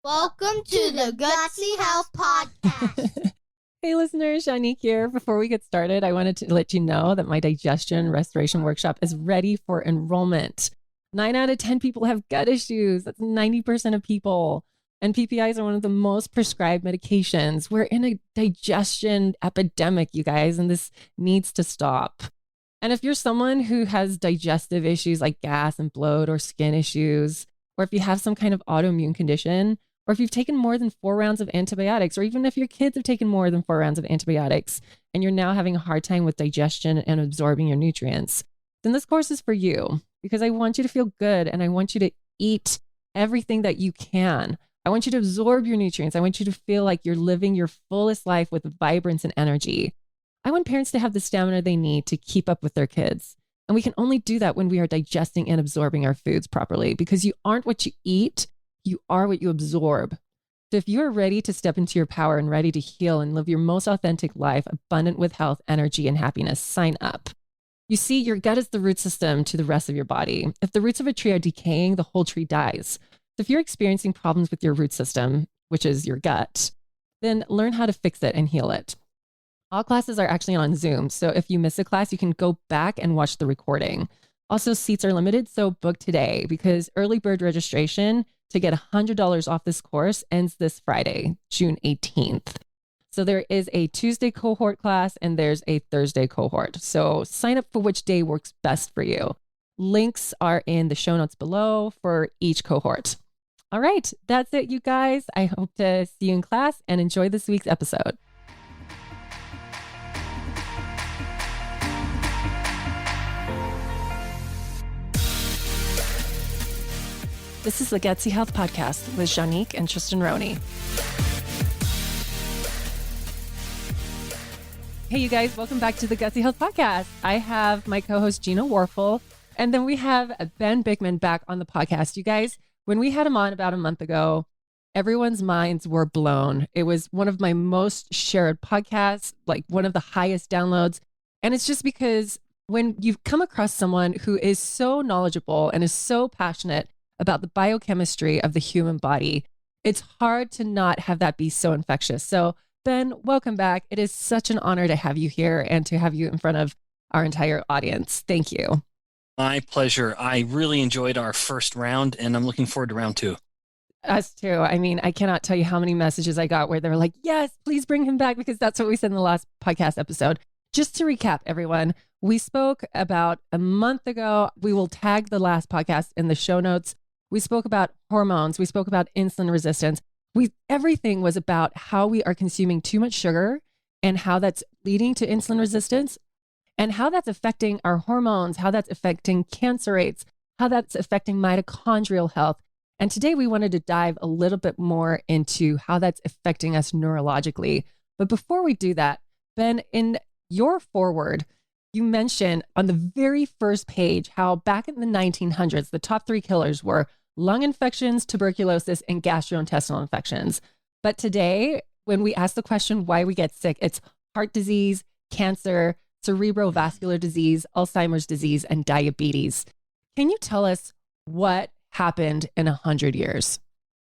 Welcome to the Gutsy Health Podcast. Hey listeners, Shanique here. Before we get started, I wanted to let you know that my digestion restoration workshop is ready for enrollment. 9 out of 10 people have gut issues. That's 90% of people. And PPIs are one of the most prescribed medications. We're in a digestion epidemic, you guys, and this needs to stop. And if you're someone who has digestive issues like gas and bloat or skin issues, or if you have some kind of autoimmune condition, or if you've taken more than 4 rounds of antibiotics, or even if your kids have taken more than 4 rounds of antibiotics, and you're now having a hard time with digestion and absorbing your nutrients, then this course is for you, because I want you to feel good and I want you to eat everything that you can. I want you to absorb your nutrients. I want you to feel like you're living your fullest life with vibrance and energy. I want parents to have the stamina they need to keep up with their kids. And we can only do that when we are digesting and absorbing our foods properly, because you aren't what you eat. You are what you absorb. So if you're ready to step into your power and ready to heal and live your most authentic life, abundant with health, energy, and happiness, sign up. You see, your gut is the root system to the rest of your body. If the roots of a tree are decaying, the whole tree dies. So if you're experiencing problems with your root system, which is your gut, then learn how to fix it and heal it. All classes are actually on Zoom. So if you miss a class, you can go back and watch the recording. Also, seats are limited, so book today, because early bird registration to get $100 off this course ends this Friday, June 18th. So there is a Tuesday cohort class and there's a Thursday cohort. So sign up for which day works best for you. Links are in the show notes below for each cohort. All right, that's it, you guys. I hope to see you in class and enjoy this week's episode. This is the Gutsy Health Podcast with Shanique and Tristan Roney. Hey, you guys, welcome back to the Gutsy Health Podcast. I have my co-host Gina Warfel, and then we have Ben Bikman back on the podcast. You guys, when we had him on about a month ago, everyone's minds were blown. It was one of my most shared podcasts, like one of the highest downloads. And it's just because when you've come across someone who is so knowledgeable and is so passionate about the biochemistry of the human body, it's hard to not have that be so infectious. So Ben, welcome back. It is such an honor to have you here and to have you in front of our entire audience. Thank you. My pleasure. I really enjoyed our first round and I'm looking forward to round 2. Us too. I mean, I cannot tell you how many messages I got where they were like, yes, please bring him back, because that's what we said in the last podcast episode. Just to recap, everyone, we spoke about a month ago. We will tag the last podcast in the show notes. We spoke about hormones. We spoke about insulin resistance. Everything was about how we are consuming too much sugar and how that's leading to insulin resistance and how that's affecting our hormones, how that's affecting cancer rates, how that's affecting mitochondrial health. And today we wanted to dive a little bit more into how that's affecting us neurologically. But before we do that, Ben, in your foreword, you mentioned on the very first page how back in the 1900s, the top 3 killers were lung infections, tuberculosis, and gastrointestinal infections. But today, when we ask the question why we get sick, it's heart disease, cancer, cerebrovascular disease, Alzheimer's disease, and diabetes. Can you tell us what happened in 100 years?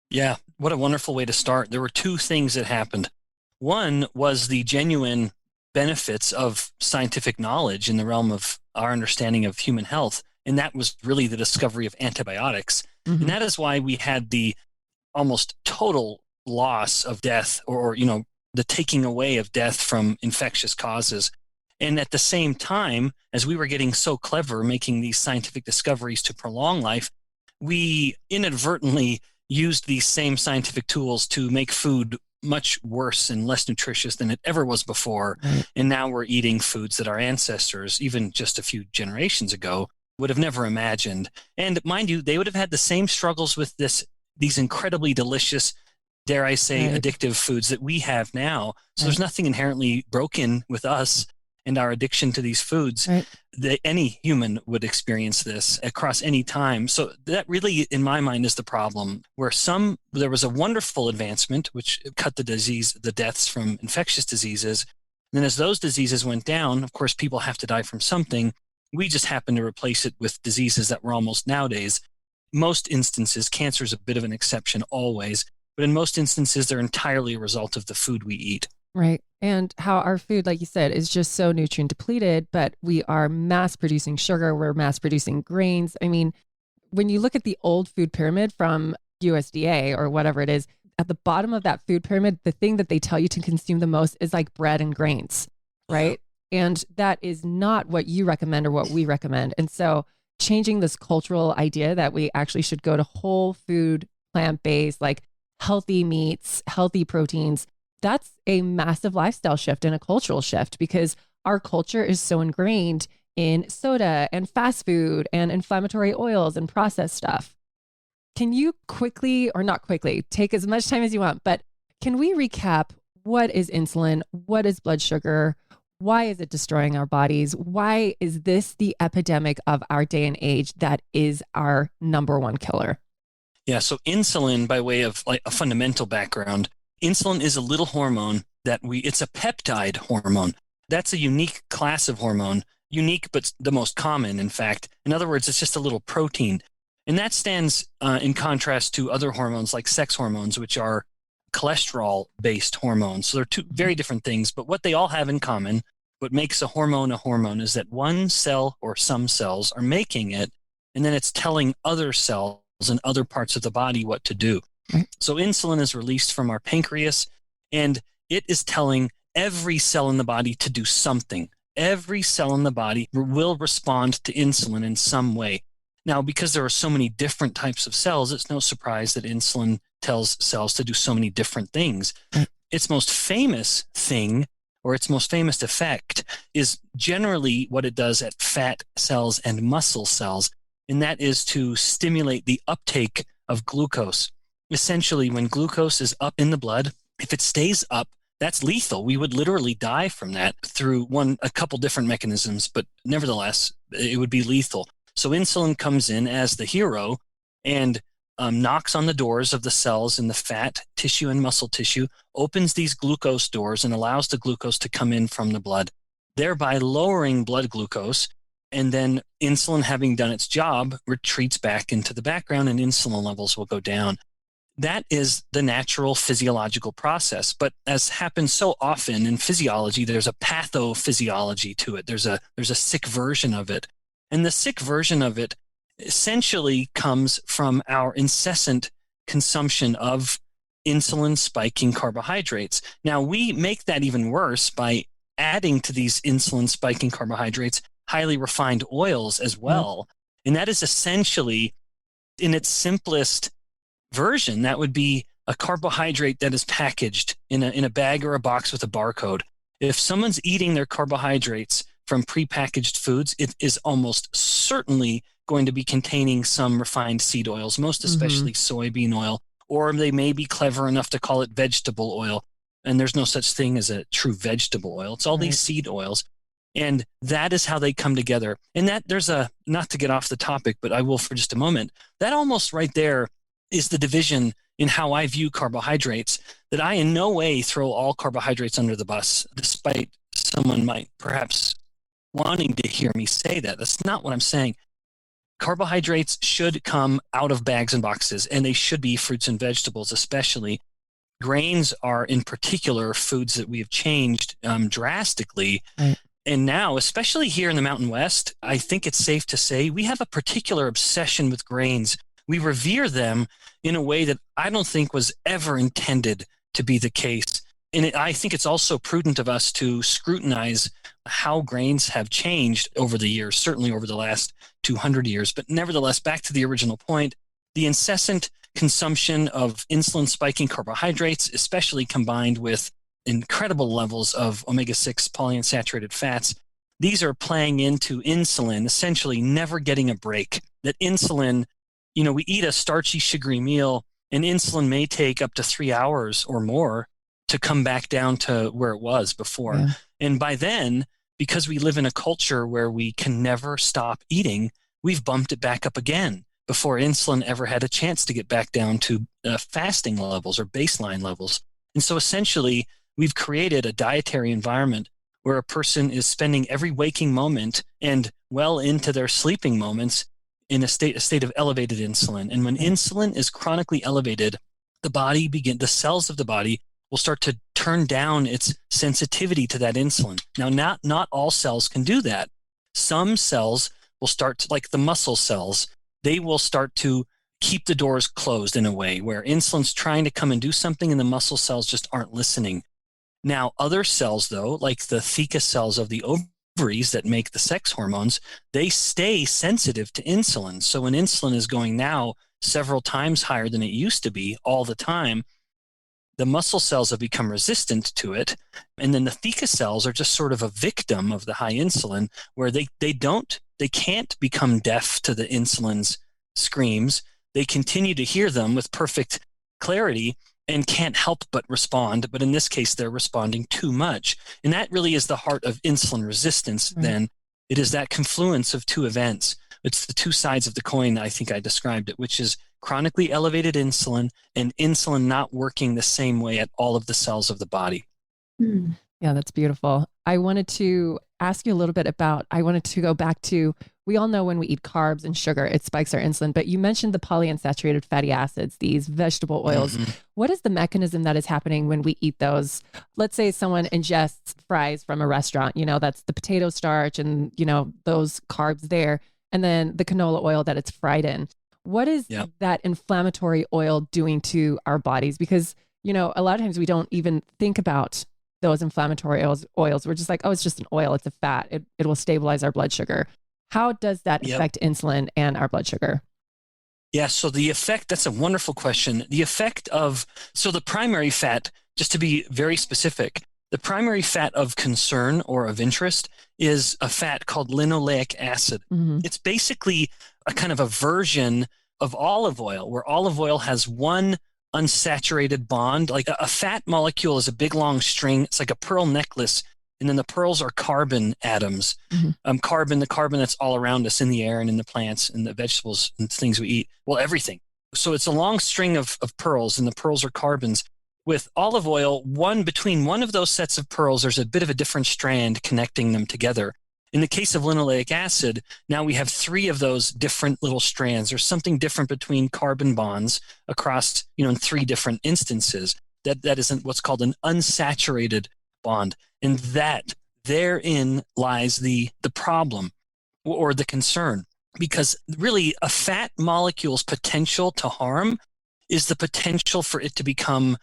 Yeah, what a wonderful way to start. There were 2 things that happened. One was the genuine benefits of scientific knowledge in the realm of our understanding of human health. And that was really the discovery of antibiotics. Mm-hmm. And that is why we had the almost total loss of death or the taking away of death from infectious causes. And at the same time, as we were getting so clever making these scientific discoveries to prolong life, we inadvertently used these same scientific tools to make food much worse and less nutritious than it ever was before. Right. And now we're eating foods that our ancestors, even just a few generations ago, would have never imagined. And mind you, they would have had the same struggles with these incredibly delicious, dare I say, right, addictive foods that we have now. So there's nothing inherently broken with us and our addiction to these foods. Right. That any human would experience this across any time. So that really, in my mind, is the problem, where there was a wonderful advancement, which cut the deaths from infectious diseases. And then as those diseases went down, of course, people have to die from something. We just happen to replace it with diseases that were almost nowadays. Most instances, cancer is a bit of an exception always, but in most instances, they're entirely a result of the food we eat. Right. And how our food, like you said, is just so nutrient depleted, but we are mass producing sugar. We're mass producing grains. I mean, when you look at the old food pyramid from USDA or whatever it is, at the bottom of that food pyramid, the thing that they tell you to consume the most is like bread and grains, right? Yeah. And that is not what you recommend or what we recommend. And so changing this cultural idea that we actually should go to whole food, plant-based, like healthy meats, healthy proteins, that's a massive lifestyle shift and a cultural shift because our culture is so ingrained in soda and fast food and inflammatory oils and processed stuff. Can you quickly, or not quickly, take as much time as you want, but can we recap what is insulin? What is blood sugar? Why is it destroying our bodies? Why is this the epidemic of our day and age that is our number one killer? Yeah, so insulin, by way of like a fundamental background, insulin is a little hormone it's a peptide hormone. That's a unique class of hormone, unique but the most common, in fact. In other words, it's just a little protein. And that stands in contrast to other hormones like sex hormones, which are cholesterol-based hormones. So they're two very different things, but what they all have in common, what makes a hormone, is that one cell or some cells are making it, and then it's telling other cells in other parts of the body what to do. Right. So insulin is released from our pancreas, and it is telling every cell in the body to do something. Every cell in the body will respond to insulin in some way. Now, because there are so many different types of cells, it's no surprise that insulin tells cells to do so many different things. Its most famous thing, or its most famous effect, is generally what it does at fat cells and muscle cells, and that is to stimulate the uptake of glucose. Essentially, when glucose is up in the blood, if it stays up, that's lethal. We would literally die from that through a couple different mechanisms, but nevertheless, it would be lethal. So insulin comes in as the hero and knocks on the doors of the cells in the fat tissue and muscle tissue, opens these glucose doors and allows the glucose to come in from the blood, thereby lowering blood glucose. And then insulin, having done its job, retreats back into the background and insulin levels will go down. That is the natural physiological process. But as happens so often in physiology, there's a pathophysiology to it. There's a sick version of it. And the sick version of it essentially comes from our incessant consumption of insulin spiking carbohydrates. Now, we make that even worse by adding to these insulin spiking carbohydrates highly refined oils as well. And that is essentially, in its simplest version, that would be a carbohydrate that is packaged in a bag or a box with a barcode. If someone's eating their carbohydrates from prepackaged foods, it is almost certainly going to be containing some refined seed oils, most especially soybean oil, or they may be clever enough to call it vegetable oil. And there's no such thing as a true vegetable oil. It's all these seed oils. And that is how they come together. And that there's not to get off the topic, but I will for just a moment, that almost right there is the division in how I view carbohydrates, that I in no way throw all carbohydrates under the bus, despite someone might perhaps wanting to hear me say that. That's not what I'm saying. Carbohydrates should come out of bags and boxes, and they should be fruits and vegetables, especially. Grains are, in particular, foods that we have changed drastically. Right. And now, especially here in the Mountain West, I think it's safe to say we have a particular obsession with grains. We revere them in a way that I don't think was ever intended to be the case. And I think it's also prudent of us to scrutinize how grains have changed over the years, certainly over the last 200 years. But nevertheless, back to the original point, the incessant consumption of insulin-spiking carbohydrates, especially combined with incredible levels of omega-6 polyunsaturated fats, these are playing into insulin, essentially never getting a break. That insulin, we eat a starchy, sugary meal, and insulin may take up to 3 hours or more to come back down to where it was before. Yeah. And by then, because we live in a culture where we can never stop eating, we've bumped it back up again before insulin ever had a chance to get back down to fasting levels or baseline levels. And so essentially, we've created a dietary environment where a person is spending every waking moment and well into their sleeping moments in a state of elevated insulin. And when insulin is chronically elevated, the cells of the body will start to turn down its sensitivity to that insulin. Now, not all cells can do that. Some cells will start to, like the muscle cells, they will start to keep the doors closed in a way where insulin's trying to come and do something and the muscle cells just aren't listening. Now, other cells, though, like the theca cells of the ovaries that make the sex hormones, they stay sensitive to insulin. So when insulin is going now several times higher than it used to be all the time, the muscle cells have become resistant to it. And then the theca cells are just sort of a victim of the high insulin, where they can't become deaf to the insulin's screams. They continue to hear them with perfect clarity and can't help but respond. But in this case, they're responding too much. And that really is the heart of insulin resistance, then. It is that confluence of two events. It's the two sides of the coin, I think I described it, which is chronically elevated insulin and insulin not working the same way at all of the cells of the body. Yeah, that's beautiful. I wanted to ask you a little bit about, I wanted to go back to, we all know when we eat carbs and sugar, it spikes our insulin, but you mentioned the polyunsaturated fatty acids, these vegetable oils. What is the mechanism that is happening when we eat those? Let's say someone ingests fries from a restaurant, that's the potato starch and, those carbs there, and then the canola oil that it's fried in. What is that inflammatory oil doing to our bodies? Because, a lot of times we don't even think about those inflammatory oils. We're just like, oh, it's just an oil. It's a fat. It will stabilize our blood sugar. How does that affect insulin and our blood sugar? Yeah, so the effect, that's a wonderful question. The effect so the primary fat, just to be very specific, the primary fat of concern or of interest is a fat called linoleic acid. It's basically a kind of a version of olive oil, where olive oil has one unsaturated bond. Like a fat molecule is a big long string. It's like a pearl necklace. And then the pearls are carbon atoms. The carbon that's all around us in the air and in the plants and the vegetables and things we eat. Well, everything. So it's a long string of pearls, and the pearls are carbons. With olive oil, between one of those sets of pearls, there's a bit of a different strand connecting them together. In the case of linoleic acid, now we have three of those different little strands. There's something different between carbon bonds across, in three different instances. That isn't what's called an unsaturated bond. And that therein lies the problem or the concern, because really a fat molecule's potential to harm is the potential for it to become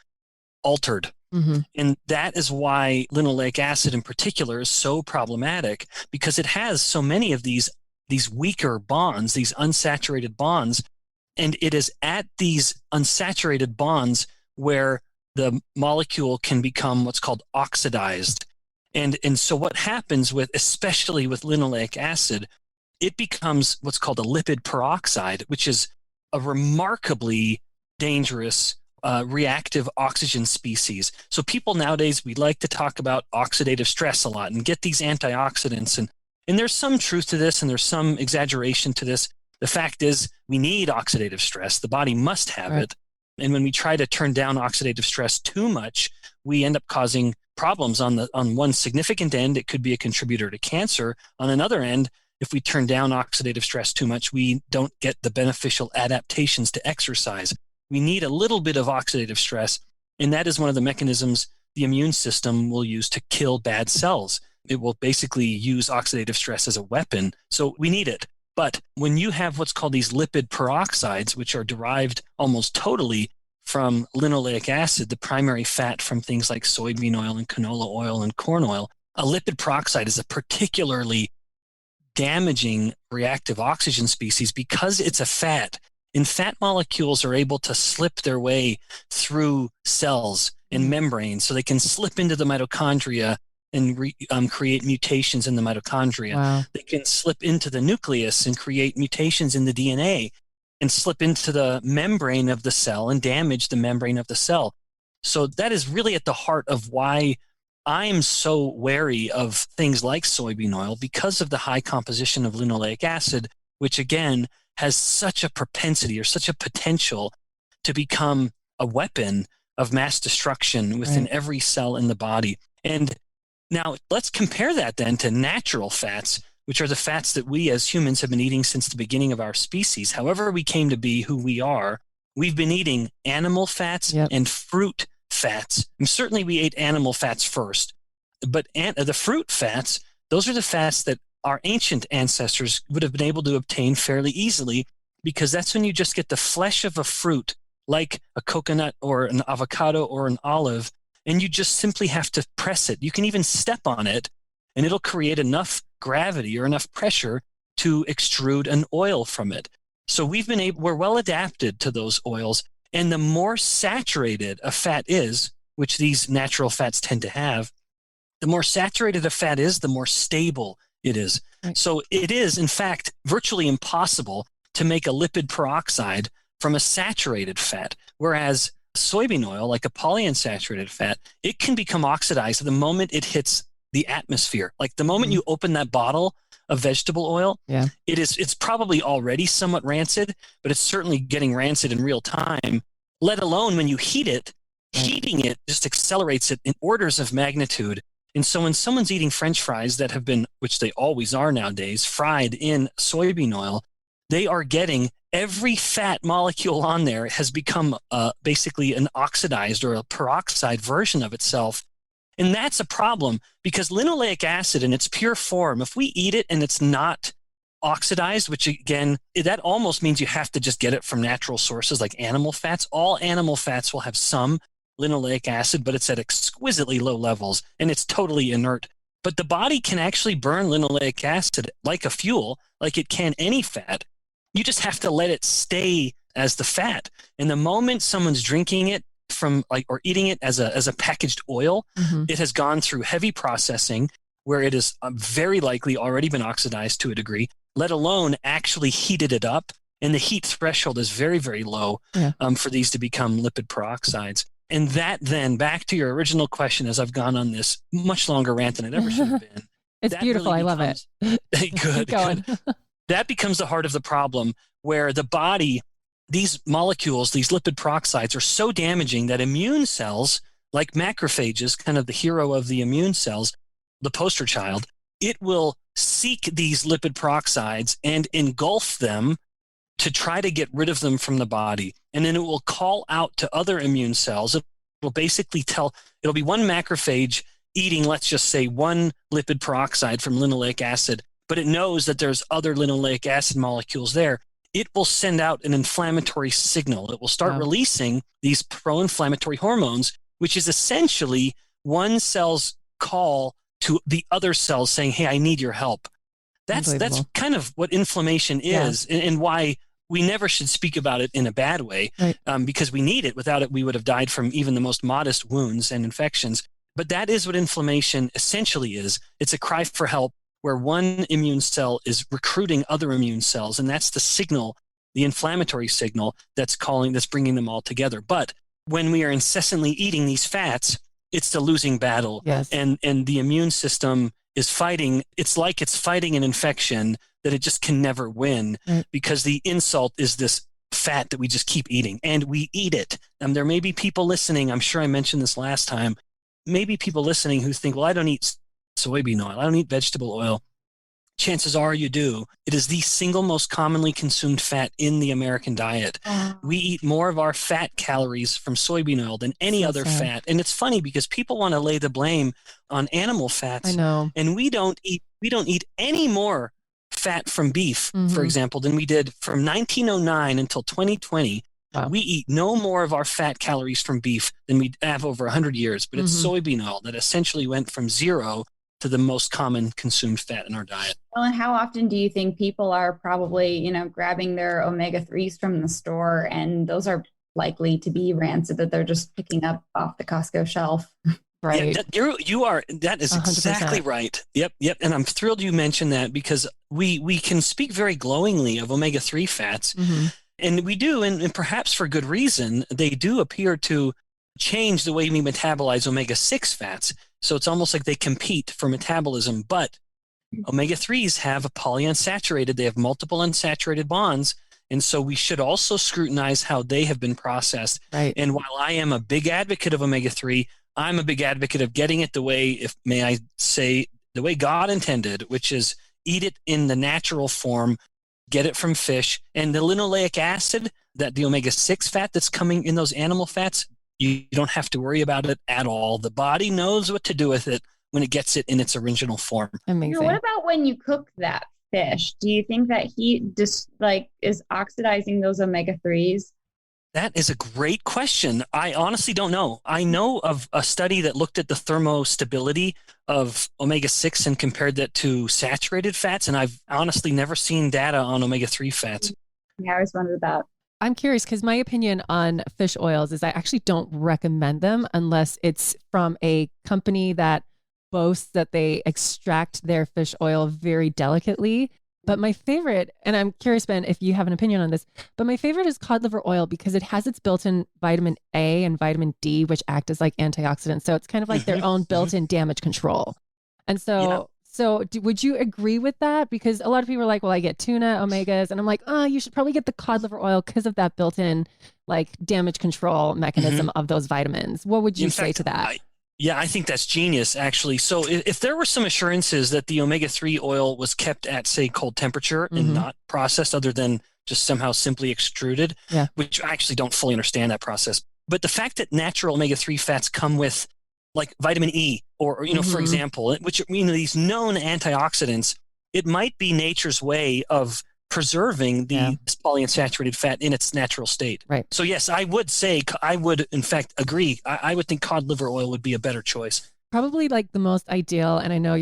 altered. And that is why linoleic acid in particular is so problematic, because it has so many of these weaker bonds, these unsaturated bonds. And it is at these unsaturated bonds where the molecule can become what's called oxidized. And so what happens especially with linoleic acid, it becomes what's called a lipid peroxide, which is a remarkably dangerous reactive oxygen species. So people nowadays, we like to talk about oxidative stress a lot and get these antioxidants. And there's some truth to this and there's some exaggeration to this. The fact is we need oxidative stress. The body must have it. And when we try to turn down oxidative stress too much, we end up causing problems on one significant end. It could be a contributor to cancer. On another end, if we turn down oxidative stress too much, we don't get the beneficial adaptations to exercise. We need a little bit of oxidative stress, and that is one of the mechanisms the immune system will use to kill bad cells. It will basically use oxidative stress as a weapon, so we need it. But when you have what's called these lipid peroxides, which are derived almost totally from linoleic acid, the primary fat from things like soybean oil and canola oil and corn oil, a lipid peroxide is a particularly damaging reactive oxygen species because it's a fat. And fat molecules are able to slip their way through cells and membranes, so they can slip into the mitochondria and create mutations in the mitochondria. Wow. They can slip into the nucleus and create mutations in the DNA and slip into the membrane of the cell and damage the membrane of the cell. So that is really at the heart of why I'm so wary of things like soybean oil, because of the high composition of linoleic acid, which again has such a propensity or such a potential to become a weapon of mass destruction within every cell in the body. And now let's compare that then to natural fats, which are the fats that we as humans have been eating since the beginning of our species. However we came to be who we are, we've been eating animal fats and fruit fats. And certainly we ate animal fats first, but the fruit fats, those are the fats that our ancient ancestors would have been able to obtain fairly easily, because that's when you just get the flesh of a fruit, like a coconut or an avocado or an olive, and you just simply have to press it. You can even step on it, and it'll create enough gravity or enough pressure to extrude an oil from it. So we're well adapted to those oils, and the more saturated a fat is, which these natural fats tend to have, the more saturated a fat is, the more stable it is. Right. So it is, in fact, virtually impossible to make a lipid peroxide from a saturated fat, whereas soybean oil, like a polyunsaturated fat, it can become oxidized the moment it hits the atmosphere. Like the moment you open that bottle of vegetable oil, it's probably already somewhat rancid, but it's certainly getting rancid in real time, let alone when you heat it. Heating it just accelerates it in orders of magnitude. And so when someone's eating French fries that have been, which they always are nowadays, fried in soybean oil, they are getting every fat molecule on there has become basically an oxidized or a peroxide version of itself. And that's a problem, because linoleic acid in its pure form, if we eat it and it's not oxidized, which again, that almost means you have to just get it from natural sources like animal fats. All animal fats will have some linoleic acid, but it's at exquisitely low levels and it's totally inert. But the body can actually burn linoleic acid like a fuel, like it can any fat. You just have to let it stay as the fat. And the moment someone's drinking it or eating it as a packaged oil, it has gone through heavy processing where it is very likely already been oxidized to a degree, let alone actually heated it up. And the heat threshold is very, very low for these to become lipid peroxides. And that then, back to your original question, as I've gone on this much longer rant than it ever should have been. It's beautiful. Really I love it. Good. That becomes the heart of the problem, where the body, these molecules, these lipid peroxides are so damaging that immune cells, like macrophages, kind of the hero of the immune cells, the poster child, it will seek these lipid peroxides and engulf them to try to get rid of them from the body. And then it will call out to other immune cells. It will basically it'll be one macrophage eating, let's just say, one lipid peroxide from linoleic acid, but it knows that there's other linoleic acid molecules there. It will send out an inflammatory signal. It will start releasing these pro-inflammatory hormones, which is essentially one cell's call to the other cells saying, hey, I need your help. That's kind of what inflammation is, and why we never should speak about it in a bad way, because we need it. Without it, we would have died from even the most modest wounds and infections. But that is what inflammation essentially is. It's a cry for help where one immune cell is recruiting other immune cells, and that's the signal, the inflammatory signal that's bringing them all together. But when we are incessantly eating these fats, it's the losing battle, and the immune system is fighting. It's like it's fighting an infection that it just can never win, because the insult is this fat that we just keep eating, and we eat it. There may be people listening, I'm sure I mentioned this last time, maybe people listening who think, well, I don't eat soybean oil, I don't eat vegetable oil. Chances are you do. It is the single most commonly consumed fat in the American diet. We eat more of our fat calories from soybean oil than any other fat. And it's funny because people want to lay the blame on animal fats. I know. And we don't eat any more fat from beef, for example, than we did from 1909 until 2020. We eat no more of our fat calories from beef than we have over 100 years. But it's soybean oil that essentially went from zero to the most common consumed fat in our diet. Well, and how often do you think people are probably, grabbing their omega-3s from the store, and those are likely to be rancid that they're just picking up off the Costco shelf? Right. Yeah, that is 100%. Exactly right. Yep. And I'm thrilled you mentioned that, because we can speak very glowingly of omega-3 fats, and we do, and perhaps for good reason. They do appear to change the way we metabolize omega-6 fats. So it's almost like they compete for metabolism, but omega-3s have a polyunsaturated, they have multiple unsaturated bonds. And so we should also scrutinize how they have been processed. Right. And while I am a big advocate of omega-3, I'm a big advocate of getting it the way God intended, which is eat it in the natural form, get it from fish. And the linoleic acid, that the omega-6 fat that's coming in those animal fats, you don't have to worry about it at all. The body knows what to do with it when it gets it in its original form. Amazing. Now, what about when you cook that fish? Do you think that heat just is oxidizing those omega-3s? That is a great question. I honestly don't know. I know of a study that looked at the thermostability of omega-6 and compared that to saturated fats, and I've honestly never seen data on omega-3 fats. Yeah, I always wondered that. I'm curious because my opinion on fish oils is I actually don't recommend them unless it's from a company that boasts that they extract their fish oil very delicately. But my favorite, and I'm curious, Ben, if you have an opinion on this, but my favorite is cod liver oil because it has its built-in vitamin A and vitamin D, which act as like antioxidants. So it's kind of like their own built-in damage control. And so, would you agree with that? Because a lot of people are like, well, I get tuna, omegas, and I'm like, you should probably get the cod liver oil because of that built-in like damage control mechanism of those vitamins. What would you say to that? I think that's genius, actually. So if there were some assurances that the omega-3 oil was kept at, say, cold temperature and not processed other than just somehow simply extruded, which I actually don't fully understand that process. But the fact that natural omega-3 fats come with like vitamin E or for example, which these known antioxidants, it might be nature's way of preserving the polyunsaturated fat in its natural state. Right. So yes, I would in fact agree. I would think cod liver oil would be a better choice. Probably like the most ideal, and I know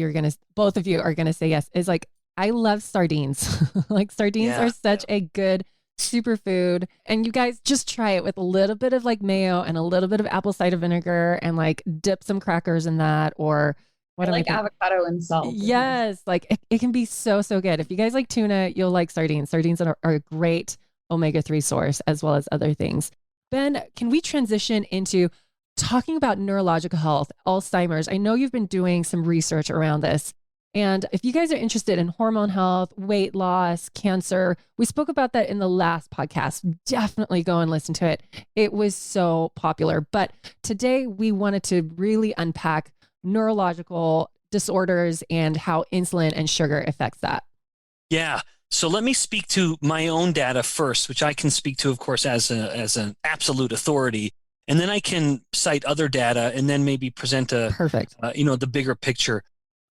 both of you are going to say yes, is like, I love sardines. Like sardines are such a good superfood. And you guys just try it with a little bit of like mayo and a little bit of apple cider vinegar and like dip some crackers in that or I like avocado and salt. Yes. Like it can be so good. If you guys like tuna, you'll like sardines. Sardines are a great omega-3 source as well as other things. Ben, can we transition into talking about neurological health, Alzheimer's? I know you've been doing some research around this. And if you guys are interested in hormone health, weight loss, cancer, we spoke about that in the last podcast. Definitely go and listen to it. It was so popular. But today we wanted to really unpack neurological disorders and how insulin and sugar affects that. Yeah. So let me speak to my own data first, which I can speak to, of course, as an absolute authority. And then I can cite other data and then maybe present the bigger picture.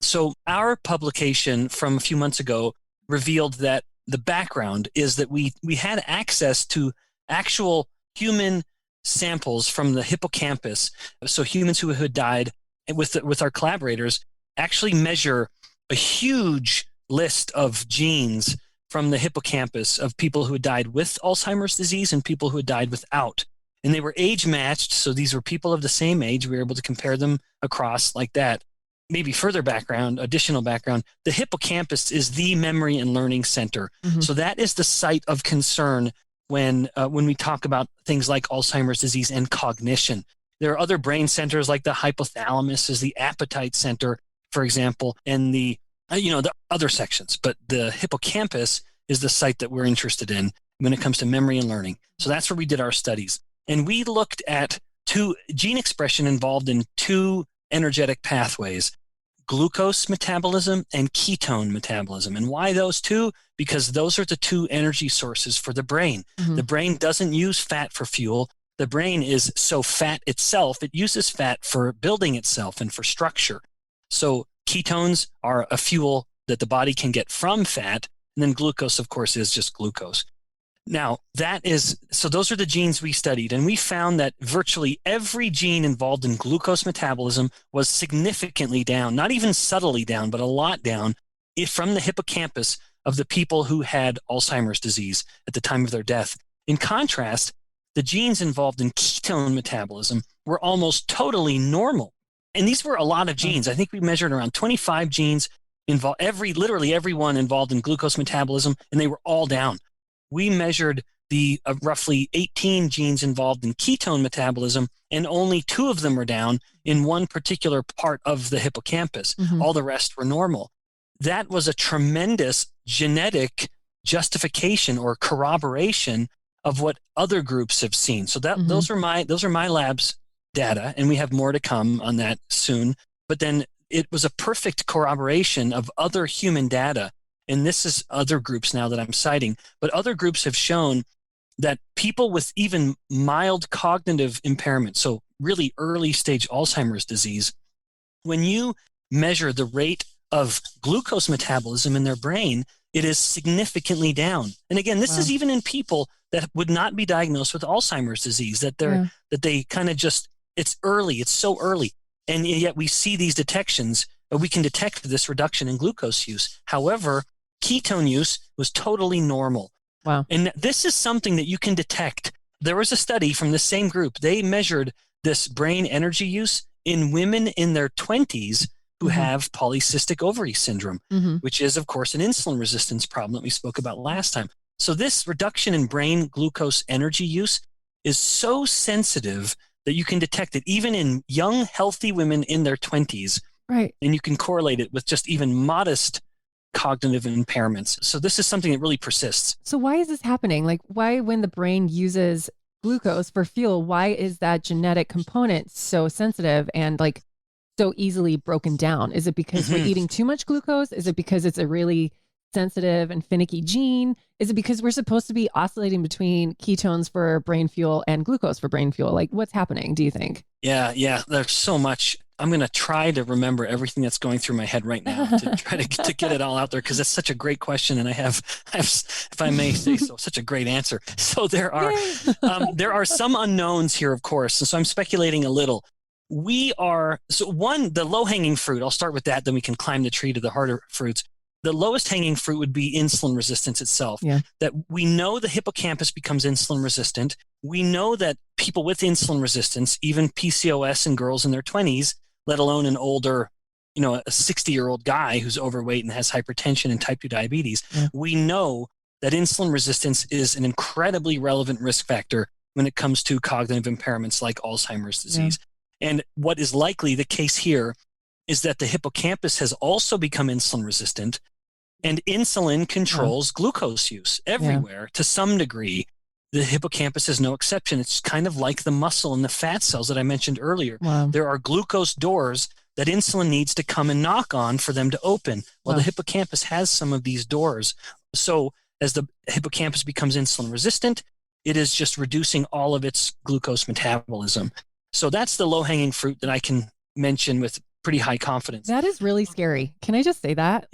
So our publication from a few months ago revealed that the background is that we had access to actual human samples from the hippocampus. So humans who had died, with our collaborators, actually measure a huge list of genes from the hippocampus of people who had died with Alzheimer's disease and people who had died without. And they were age matched. So these were people of the same age. We were able to compare them across like that. Maybe additional background, the hippocampus is the memory and learning center. So that is the site of concern when we talk about things like Alzheimer's disease and cognition. There are other brain centers like the hypothalamus is the appetite center, for example, and the other sections. But the hippocampus is the site that we're interested in when it comes to memory and learning. So that's where we did our studies. And we looked at gene expression involved in two energetic pathways, glucose metabolism and ketone metabolism. And why those two? Because those are the two energy sources for the brain. The brain doesn't use fat for fuel. The brain is so fat itself, it uses fat for building itself and for structure. So ketones are a fuel that the body can get from fat. And then glucose, of course, is just glucose. Now, those are the genes we studied. And we found that virtually every gene involved in glucose metabolism was significantly down, not even subtly down, but a lot down from the hippocampus of the people who had Alzheimer's disease at the time of their death. In contrast, the genes involved in ketone metabolism were almost totally normal. And these were a lot of genes. I think we measured around 25 genes involved, literally every one involved in glucose metabolism, and they were all down. We measured the roughly 18 genes involved in ketone metabolism, and only 2 of them were down in one particular part of the hippocampus. All the rest were normal. That was a tremendous genetic justification or corroboration of what other groups have seen. So those are my lab's data, and we have more to come on that soon. But then it was a perfect corroboration of other human data. And this is other groups now that I'm citing, but other groups have shown that people with even mild cognitive impairment, so really early stage Alzheimer's disease, when you measure the rate of glucose metabolism in their brain, it is significantly down. And again, this is even in people that would not be diagnosed with Alzheimer's disease, that they kind of just, it's early, it's so early. And yet we see these detections, we can detect this reduction in glucose use. However, ketone use was totally normal. Wow. And this is something that you can detect. There was a study from the same group. They measured this brain energy use in women in their 20s who have polycystic ovary syndrome, which is, of course, an insulin resistance problem that we spoke about last time. So this reduction in brain glucose energy use is so sensitive that you can detect it even in young, healthy women in their 20s. Right. And you can correlate it with just even modest cognitive impairments. So this is something that really persists. So why is this happening? Like, why, when the brain uses glucose for fuel, why is that genetic component so sensitive and like so easily broken down? Is it because we're eating too much glucose? Is it because it's a really sensitive and finicky gene? Is it because we're supposed to be oscillating between ketones for brain fuel and glucose for brain fuel? Like, what's happening, do you think? Yeah. There's so much. I'm going to try to remember everything that's going through my head right now to try to get it all out there, because it's such a great question. And I have, if I may say so, such a great answer. So there are some unknowns here, of course. And so I'm speculating a little. The low-hanging fruit, I'll start with that, then we can climb the tree to the harder fruits. The lowest hanging fruit would be insulin resistance itself. Yeah. That we know the hippocampus becomes insulin resistant. We know that people with insulin resistance, even PCOS in girls in their 20s, let alone an older, a 60-year-old guy who's overweight and has hypertension and type 2 diabetes, we know that insulin resistance is an incredibly relevant risk factor when it comes to cognitive impairments like Alzheimer's disease. Yeah. And what is likely the case here is that the hippocampus has also become insulin resistant, and insulin controls glucose use everywhere to some degree. The hippocampus is no exception. It's kind of like the muscle and the fat cells that I mentioned earlier. Wow. There are glucose doors that insulin needs to come and knock on for them to open. Well, the hippocampus has some of these doors. So as the hippocampus becomes insulin resistant, it is just reducing all of its glucose metabolism. So that's the low-hanging fruit that I can mention with pretty high confidence. That is really scary. Can I just say that?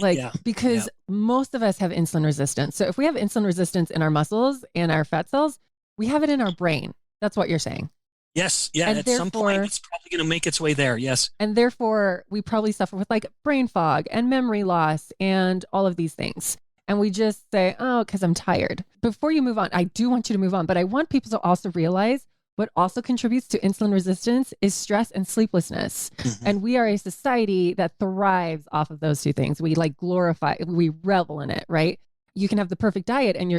Because most of us have insulin resistance. So if we have insulin resistance in our muscles and our fat cells, we have it in our brain. That's what you're saying. Yes. Yeah. And at some point, it's probably going to make its way there. Yes. And therefore, we probably suffer with like brain fog and memory loss and all of these things. And we just say, oh, because I'm tired. Before you move on, I do want you to move on, but I want people to also realize what also contributes to insulin resistance is stress and sleeplessness. And we are a society that thrives off of those two things. We we revel in it, right? You can have the perfect diet and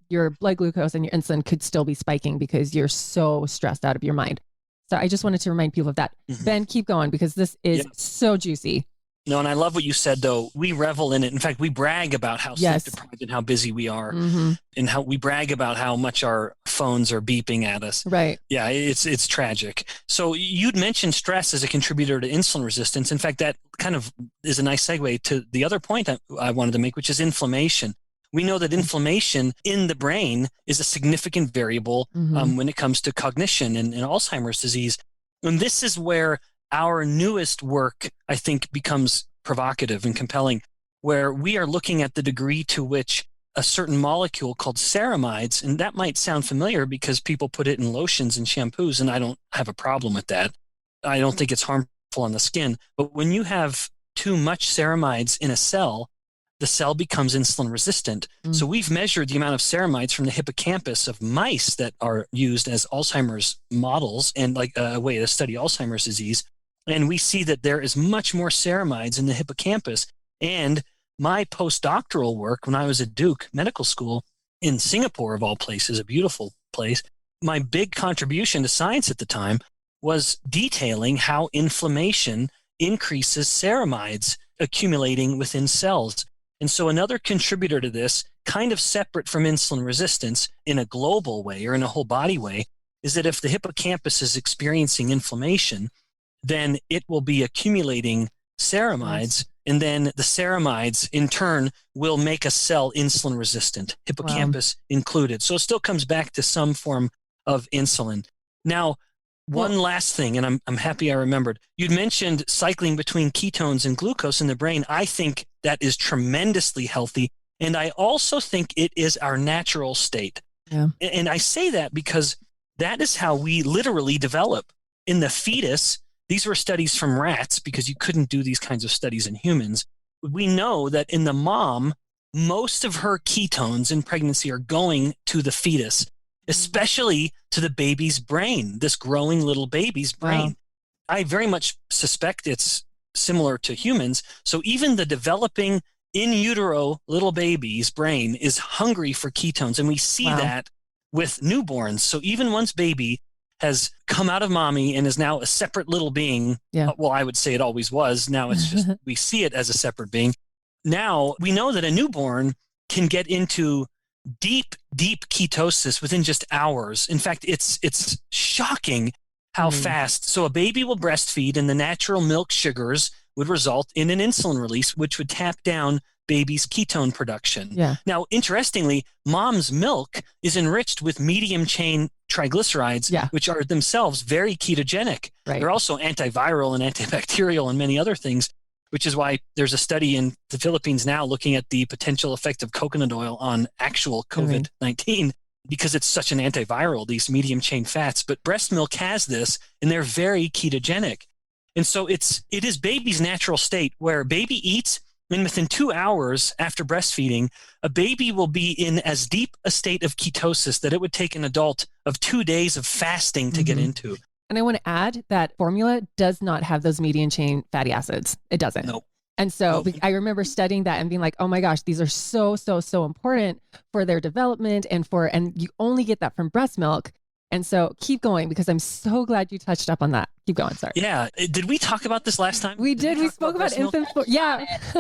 your blood glucose and your insulin could still be spiking because you're so stressed out of your mind. So I just wanted to remind people of that. Ben, keep going because this is so juicy. No, and I love what you said, though. We revel in it. In fact, we brag about how sleep deprived and how busy we are, and how we brag about how much our phones are beeping at us. Right. Yeah, it's tragic. So you'd mentioned stress as a contributor to insulin resistance. In fact, that kind of is a nice segue to the other point I wanted to make, which is inflammation. We know that inflammation in the brain is a significant variable when it comes to cognition and Alzheimer's disease. And this is where our newest work, I think, becomes provocative and compelling, where we are looking at the degree to which a certain molecule called ceramides, and that might sound familiar because people put it in lotions and shampoos, and I don't have a problem with that. I don't think it's harmful on the skin. But when you have too much ceramides in a cell, the cell becomes insulin resistant. So we've measured the amount of ceramides from the hippocampus of mice that are used as Alzheimer's models and like a way to study Alzheimer's disease. And we see that there is much more ceramides in the hippocampus. And my postdoctoral work when I was at Duke Medical School in Singapore, of all places, a beautiful place, my big contribution to science at the time was detailing how inflammation increases ceramides accumulating within cells. And so another contributor to this, kind of separate from insulin resistance in a global way or in a whole body way, is that if the hippocampus is experiencing inflammation, then it will be accumulating ceramides And then the ceramides, in turn, will make a cell insulin resistant, hippocampus included. So it still comes back to some form of insulin. Now, one last thing, and I'm happy I remembered. You'd mentioned cycling between ketones and glucose in the brain. I think that is tremendously healthy. And I also think it is our natural state. Yeah. And I say that because that is how we literally develop. In the fetus, these were studies from rats because you couldn't do these kinds of studies in humans. We know that in the mom, most of her ketones in pregnancy are going to the fetus, especially to the baby's brain, this growing little baby's brain. Wow. I very much suspect it's similar to humans. So even the developing in utero little baby's brain is hungry for ketones. And we see that with newborns. So even once baby has come out of mommy and is now a separate little being. Yeah. Well, I would say it always was. Now it's just, we see it as a separate being. Now we know that a newborn can get into deep ketosis within just hours. In fact, it's shocking how fast. So a baby will breastfeed and the natural milk sugars would result in an insulin release, which would tap down baby's ketone production. Yeah. Now, interestingly, mom's milk is enriched with medium chain triglycerides, which are themselves very ketogenic. Right. They're also antiviral and antibacterial and many other things, which is why there's a study in the Philippines now looking at the potential effect of coconut oil on actual COVID-19 because it's such an antiviral, these medium chain fats. But breast milk has this, and they're very ketogenic. And so it is baby's natural state where baby eats, and within 2 hours after breastfeeding, a baby will be in as deep a state of ketosis that it would take an adult of 2 days of fasting to get into. And I want to add that formula does not have those medium chain fatty acids. It doesn't. Nope. And so I remember studying that and being like, oh my gosh, these are so important for their development and you only get that from breast milk. And so keep going because I'm so glad you touched up on that. Keep going. Sorry. Yeah. Did we talk about this last time? We did. We spoke about infant.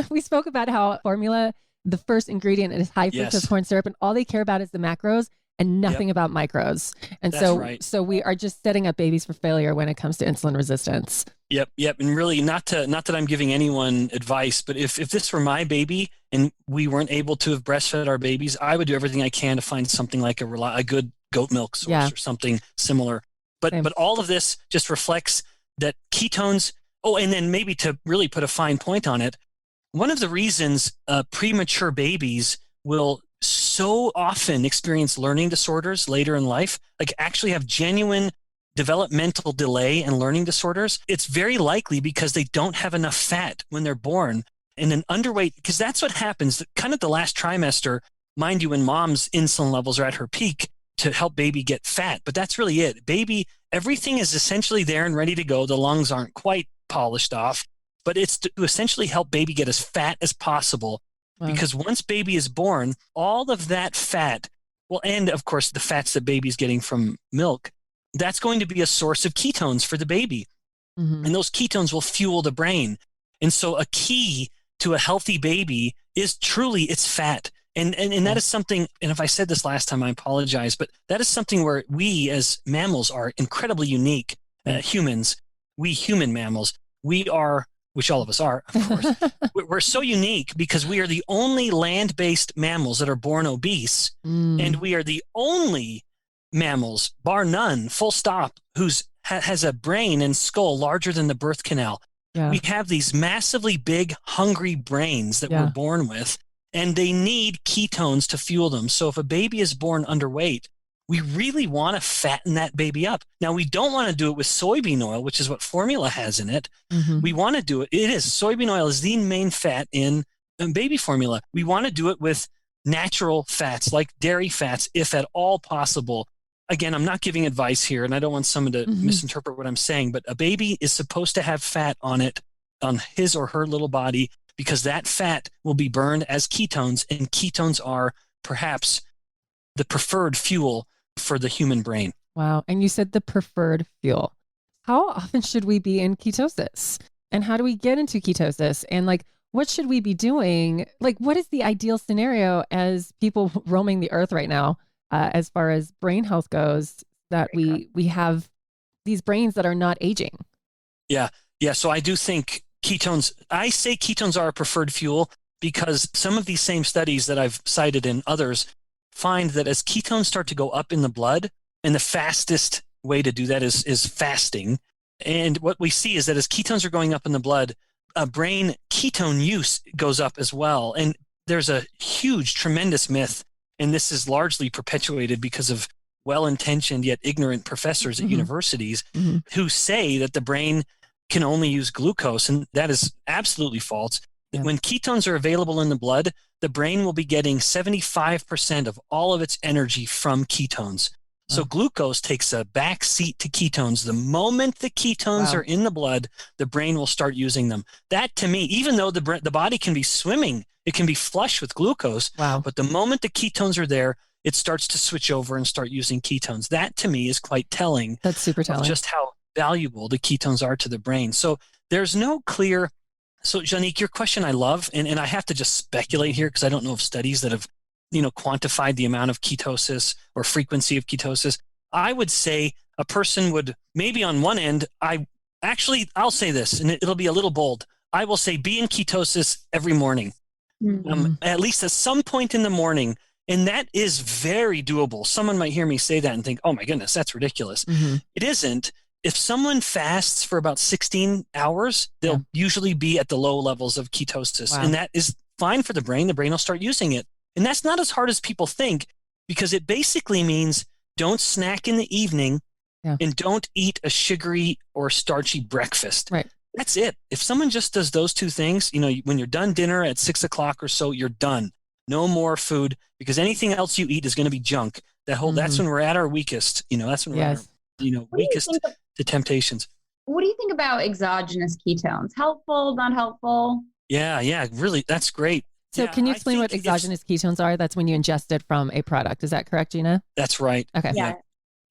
We spoke about how formula, the first ingredient is high fructose corn syrup, and all they care about is the macros and nothing about micros. And so we are just setting up babies for failure when it comes to insulin resistance. Yep. And really not that I'm giving anyone advice, but if this were my baby and we weren't able to have breastfed our babies, I would do everything I can to find something like a good goat milk source or something similar. But all of this just reflects that ketones, and then maybe to really put a fine point on it, one of the reasons premature babies will so often experience learning disorders later in life, like actually have genuine developmental delay and learning disorders, it's very likely because they don't have enough fat when they're born. And an underweight, because that's what happens kind of the last trimester, mind you, when mom's insulin levels are at her peak to help baby get fat. But that's really it. Baby, everything is essentially there and ready to go. The lungs aren't quite polished off, but it's to essentially help baby get as fat as possible. Wow. Because once baby is born, all of that fat, and of course the fats that baby's getting from milk, that's going to be a source of ketones for the baby. Mm-hmm. And those ketones will fuel the brain. And so a key to a healthy baby is truly its fat. And that is something, and if I said this last time, I apologize, but that is something where we as mammals are incredibly unique. Humans, we human mammals, we are, which all of us are, of course, we're so unique because we are the only land-based mammals that are born obese. And we are the only mammals, bar none, full stop, has a brain and skull larger than the birth canal. Yeah. We have these massively big, hungry brains that we're born with, and they need ketones to fuel them. So if a baby is born underweight, we really want to fatten that baby up. Now, we don't want to do it with soybean oil, which is what formula has in it. Mm-hmm. We want to do it. Soybean oil is the main fat in baby formula. We want to do it with natural fats like dairy fats, if at all possible. Again, I'm not giving advice here, and I don't want someone to misinterpret what I'm saying, but a baby is supposed to have fat on his or her little body, because that fat will be burned as ketones, and ketones are perhaps the preferred fuel for the human brain. Wow. And you said the preferred fuel. How often should we be in ketosis? And how do we get into ketosis? And what should we be doing? What is the ideal scenario as people roaming the earth right now, as far as brain health goes, that we have these brains that are not aging? Yeah. So I do think ketones. I say ketones are a preferred fuel because some of these same studies that I've cited and others find that as ketones start to go up in the blood, and the fastest way to do that is fasting. And what we see is that as ketones are going up in the blood, brain ketone use goes up as well. And there's a huge, tremendous myth, and this is largely perpetuated because of well-intentioned yet ignorant professors at universities who say that the brain can only use glucose, and that is absolutely false. Yeah. When ketones are available in the blood, the brain will be getting 75% of all of its energy from ketones. So glucose takes a back seat to ketones. The moment the ketones are in the blood, the brain will start using them. That, to me, even though the body can be swimming, it can be flush with glucose, but the moment the ketones are there, it starts to switch over and start using ketones. That, to me, is quite telling. That's super telling. Of just how valuable the ketones are to the brain. So there's no clear... So, Janique, your question I love, and I have to just speculate here because I don't know of studies that have, quantified the amount of ketosis or frequency of ketosis. I would say a person would maybe on one end, I'll say this, and it'll be a little bold. I will say be in ketosis every morning, at least at some point in the morning. And that is very doable. Someone might hear me say that and think, oh my goodness, that's ridiculous. It isn't. If someone fasts for about 16 hours, they'll usually be at the low levels of ketosis. And that is fine for the brain. The brain will start using it. And that's not as hard as people think, because it basically means don't snack in the evening and don't eat a sugary or starchy breakfast. Right. That's it. If someone just does those two things, when you're done dinner at 6 o'clock or so, you're done. No more food, because anything else you eat is going to be junk. That's when we're at our weakest. That's when we're at our, weakest to temptations. What do you think about exogenous ketones? Helpful, not helpful? Yeah, really, that's great. So can you explain what exogenous ketones are? That's when you ingest it from a product. Is that correct, Gina? That's right. Okay. Yeah.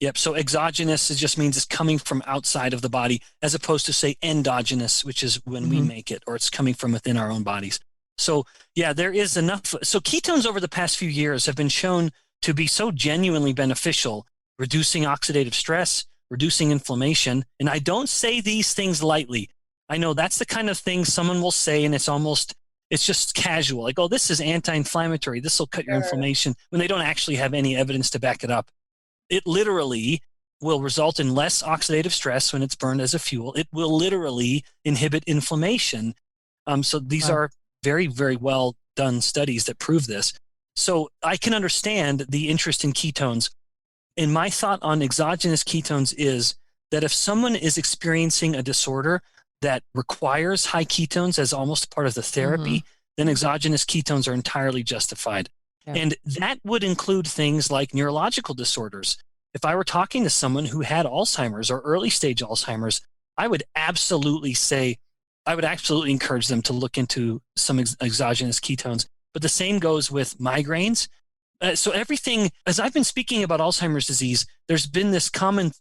Yep. So exogenous, it just means it's coming from outside of the body, as opposed to, say, endogenous, which is when we make it, or it's coming from within our own bodies. So there is enough. So ketones over the past few years have been shown to be so genuinely beneficial, reducing oxidative stress, reducing inflammation. And I don't say these things lightly. I know that's the kind of thing someone will say, and it's just casual. Like, oh, this is anti-inflammatory. This will cut your inflammation, when they don't actually have any evidence to back it up. It literally will result in less oxidative stress when it's burned as a fuel. It will literally inhibit inflammation. So these are very, very well done studies that prove this. So I can understand the interest in ketones. And my thought on exogenous ketones is that if someone is experiencing a disorder that requires high ketones as almost part of the therapy, then exogenous ketones are entirely justified. Yeah. And that would include things like neurological disorders. If I were talking to someone who had Alzheimer's or early stage Alzheimer's, I would absolutely encourage them to look into some exogenous ketones. But the same goes with migraines. So everything, as I've been speaking about Alzheimer's disease, there's been this common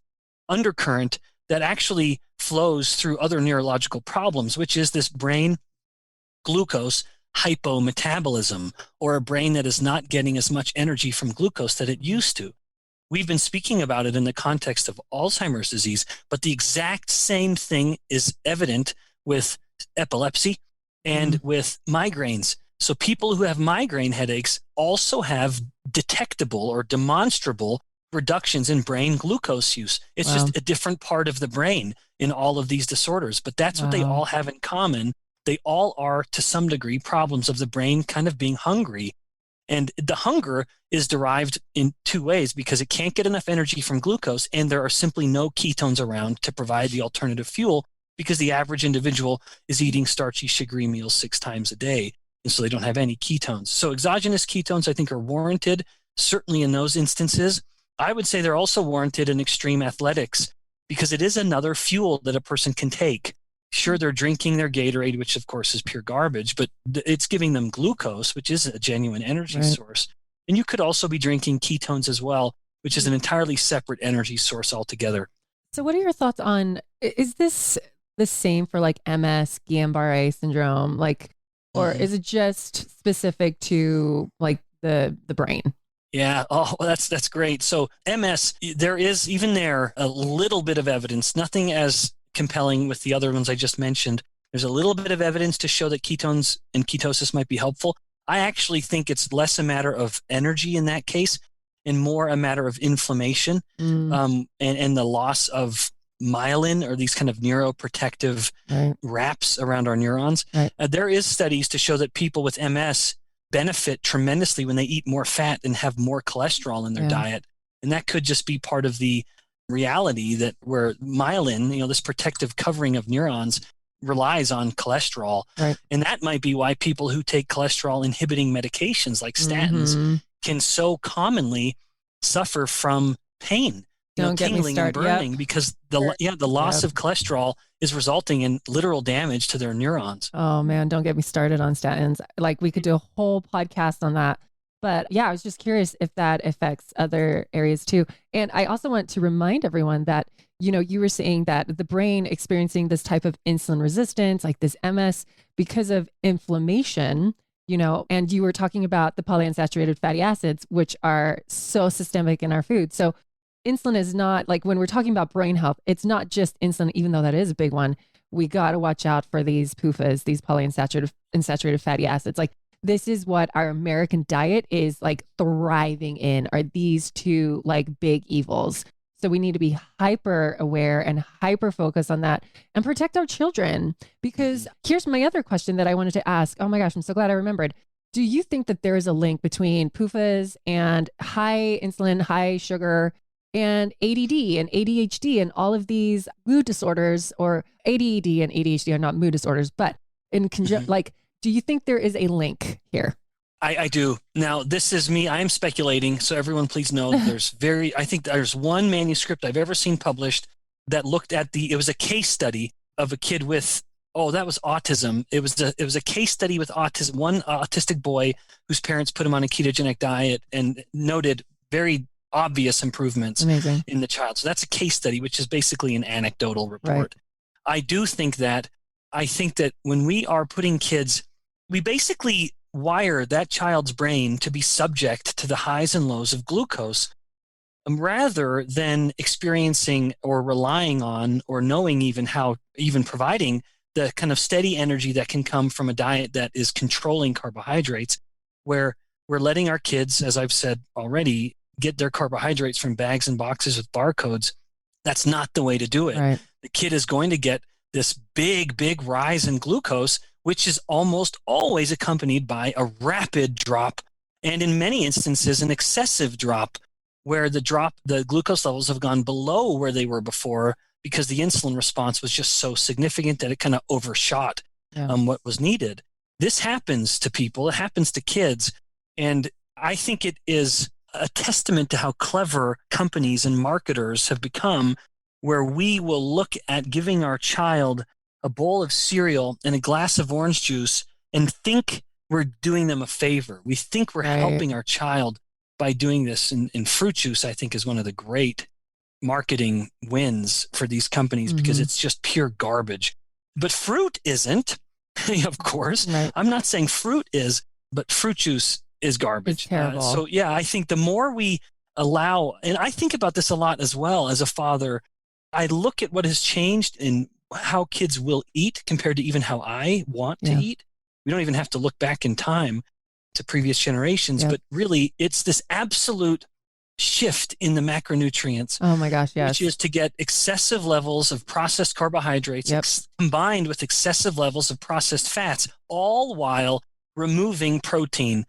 undercurrent that actually flows through other neurological problems, which is this brain glucose hypometabolism, or a brain that is not getting as much energy from glucose that it used to. We've been speaking about it in the context of Alzheimer's disease, but the exact same thing is evident with epilepsy and with migraines. So people who have migraine headaches also have detectable or demonstrable reductions in brain glucose use. It's just a different part of the brain in all of these disorders, but that's what they all have in common. They all are, to some degree, problems of the brain kind of being hungry. And the hunger is derived in two ways, because it can't get enough energy from glucose, and there are simply no ketones around to provide the alternative fuel, because the average individual is eating starchy, sugary meals 6 times a day, and so they don't have any ketones. So exogenous ketones, I think, are warranted, certainly in those instances. I would say they're also warranted in extreme athletics, because it is another fuel that a person can take. Sure, they're drinking their Gatorade, which of course is pure garbage, but it's giving them glucose, which is a genuine energy source. And you could also be drinking ketones as well, which is an entirely separate energy source altogether. So what are your thoughts on, is this the same for like MS, Guillain-Barré syndrome, or is it just specific to like the brain? Yeah. Oh, that's great. So MS, there is even there a little bit of evidence, nothing as compelling with the other ones I just mentioned, There's a little bit of evidence to show that ketones and ketosis might be helpful. I actually think it's less a matter of energy in that case and more a matter of inflammation and the loss of myelin, or these kind of neuroprotective wraps around our neurons. There is studies to show that people with MS benefit tremendously when they eat more fat and have more cholesterol in their diet. And that could just be part of the reality that where myelin, this protective covering of neurons, relies on cholesterol. And that might be why people who take cholesterol inhibiting medications like statins can so commonly suffer from pain, tingling and burning, because the loss of cholesterol is resulting in literal damage to their neurons. Oh man, don't get me started on statins. Like, we could do a whole podcast on that. But yeah, I was just curious if that affects other areas too. And I also want to remind everyone that, you were saying that the brain experiencing this type of insulin resistance, like this MS, because of inflammation, and you were talking about the polyunsaturated fatty acids, which are so systemic in our food. So insulin is not, like, when we're talking about brain health, it's not just insulin, even though that is a big one. We got to watch out for these PUFAs, these polyunsaturated fatty acids. Like, this is what our American diet is like thriving in, are these two like big evils. So we need to be hyper aware and hyper focused on that and protect our children. Because here's my other question that I wanted to ask. Oh my gosh, I'm so glad I remembered. Do you think that there is a link between PUFAs and high insulin, high sugar, and ADD and ADHD and all of these mood disorders? Or ADD and ADHD are not mood disorders, but in like, do you think there is a link here? I do. Now, this is me. I am speculating. So everyone please know I think there's one manuscript I've ever seen published that looked at it was a case study of a kid with, that was autism. It was a case study with autism, one autistic boy whose parents put him on a ketogenic diet and noted very obvious improvements in the child. So that's a case study, which is basically an anecdotal report. I think that when we are putting kids, we basically wire that child's brain to be subject to the highs and lows of glucose rather than experiencing or relying on or knowing even providing the kind of steady energy that can come from a diet that is controlling carbohydrates, where we're letting our kids, as I've said already, get their carbohydrates from bags and boxes with barcodes. That's not the way to do it. The kid is going to get this big rise in glucose, which is almost always accompanied by a rapid drop, and in many instances, an excessive drop, where the glucose levels have gone below where they were before because the insulin response was just so significant that it kind of overshot what was needed. This happens to people. It happens to kids. And I think it is a testament to how clever companies and marketers have become, where we will look at giving our child a bowl of cereal and a glass of orange juice and think we're doing them a favor. We think we're helping our child by doing this. And fruit juice, I think, is one of the great marketing wins for these companies because it's just pure garbage. But fruit isn't, of course. I'm not saying fruit is, but fruit juice is garbage. It's terrible. So yeah, I think the more we allow, and I think about this a lot as well as a father, I look at what has changed in how kids will eat compared to even how I want to eat. We don't even have to look back in time to previous generations, but really it's this absolute shift in the macronutrients. Oh my gosh, yes. Which is to get excessive levels of processed carbohydrates combined with excessive levels of processed fats, all while removing protein,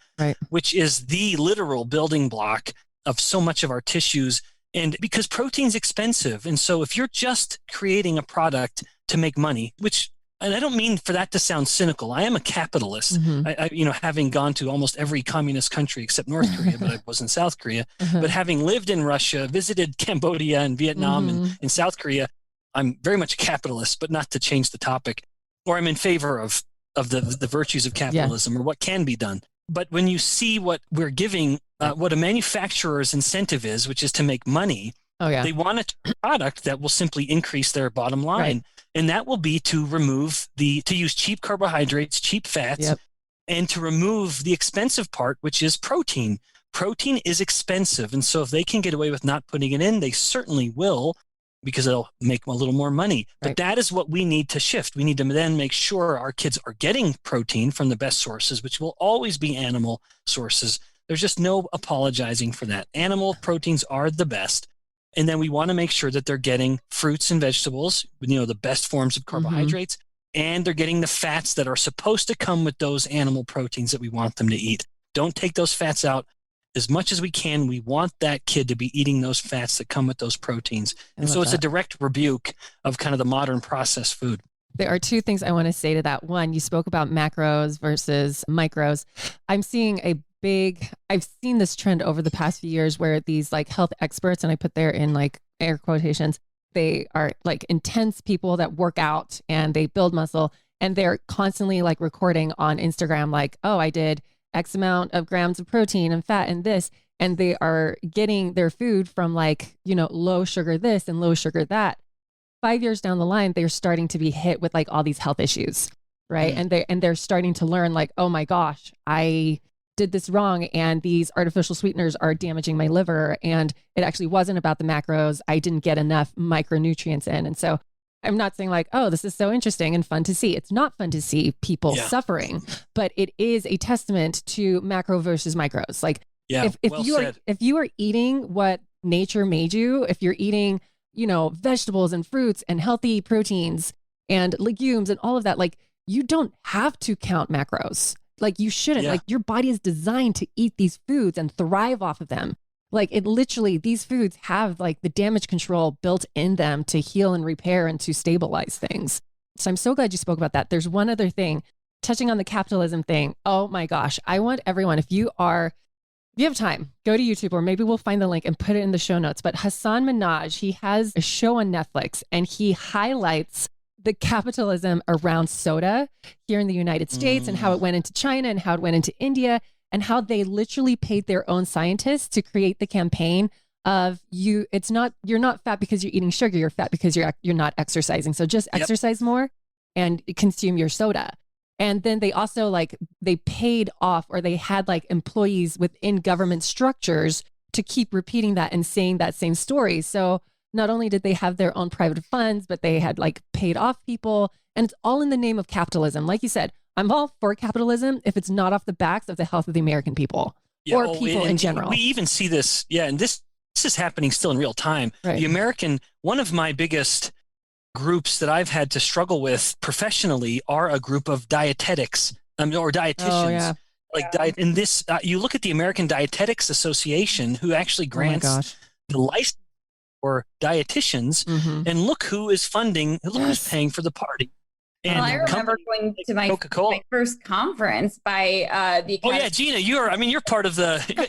which is the literal building block of so much of our tissues. And because protein's expensive. And so if you're just creating a product to make money, and I don't mean for that to sound cynical. I am a capitalist. I having gone to almost every communist country except North Korea, but I was in South Korea. But having lived in Russia, visited Cambodia and Vietnam and South Korea, I'm very much a capitalist, but not to change the topic. Or I'm in favor of the virtues of capitalism or what can be done. But when you see what we're giving, what a manufacturer's incentive is, which is to make money, they want a product that will simply increase their bottom line. And that will be to use cheap carbohydrates, cheap fats, and to remove the expensive part, which is protein. Protein is expensive. And so if they can get away with not putting it in, they certainly will. because it'll make a little more money. But Right. that is what we need to shift. We need to then make sure our kids are getting protein from the best sources, which will always be animal sources. There's just no apologizing for that. Animal proteins are the best. And then we want to make sure that they're getting fruits and vegetables, the best forms of carbohydrates, and they're getting the fats that are supposed to come with those animal proteins that we want them to eat. Don't take those fats out. As much as we can, we want that kid to be eating those fats that come with those proteins. And so it's a direct rebuke of kind of the modern processed food. There are two things I want to say to that. One, you spoke about macros versus micros. I've seen this trend over the past few years where these like health experts, and I put there in like air quotations, they are like intense people that work out and they build muscle, and they're constantly like recording on Instagram, like, oh, I did X amount of grams of protein and fat and this, and they are getting their food from like, low sugar this and low sugar that. 5 years down the line, they're starting to be hit with like all these health issues, right? And they're starting to learn like, oh my gosh, I did this wrong, and these artificial sweeteners are damaging my liver, and it actually wasn't about the macros. I didn't get enough micronutrients in. And so I'm not saying like, oh, this is so interesting and fun to see. It's not fun to see people suffering, but it is a testament to macro versus micros. Like if you are eating what nature made you, if you're eating, vegetables and fruits and healthy proteins and legumes and all of that, like you don't have to count macros. Like you shouldn't. Like your body is designed to eat these foods and thrive off of them. Like it literally, these foods have like the damage control built in them to heal and repair and to stabilize things. So I'm so glad you spoke about that. There's one other thing, touching on the capitalism thing. Oh my gosh. I want everyone, if you have time, go to YouTube, or maybe we'll find the link and put it in the show notes. But Hassan Minhaj, he has a show on Netflix, and he highlights the capitalism around soda here in the United States and how it went into China and how it went into India, and how they literally paid their own scientists to create the campaign of you're not fat because you're eating sugar, you're fat because you're not exercising. So just exercise more and consume your soda. And then they also they paid off, or they had like employees within government structures to keep repeating that and saying that same story. So not only did they have their own private funds, but they had like paid off people, and it's all in the name of capitalism. Like you said, I'm all for capitalism if it's not off the backs of the health of the American people or people in general. We even see this, and this is happening still in real time. Right. One of my biggest groups that I've had to struggle with professionally are a group of dietetics or dietitians. Diet in this, you look at the American Dietetics Association, who actually grants the license for dietitians, and look who is funding, who's paying for the party. And I remember going to my first conference by the Academy. Oh yeah, Gina, you're part of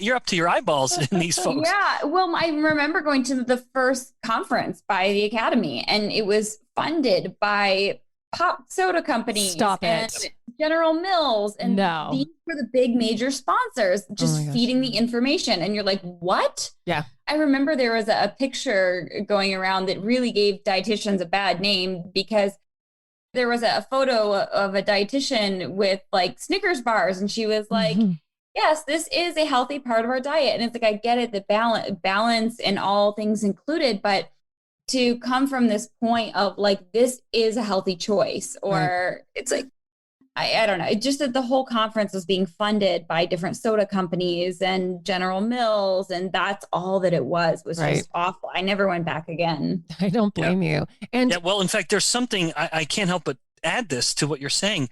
you're up to your eyeballs in these folks. Yeah, well, I remember going to the first conference by the Academy, and it was funded by pop soda companies. Stop and it. General Mills, and these were the big major sponsors just feeding the information. And you're like, what? Yeah. I remember there was a picture going around that really gave dietitians a bad name, because there was a photo of a dietitian with like Snickers bars, and she was like, yes, this is a healthy part of our diet. And it's like, I get it, the balance and all things included, but to come from this point of like, this is a healthy choice, or it's like, I don't know. It just that the whole conference was being funded by different soda companies and General Mills, and that's all that it was just awful. I never went back again. I don't blame you. And well, in fact, there's something I can't help but add this to what you're saying.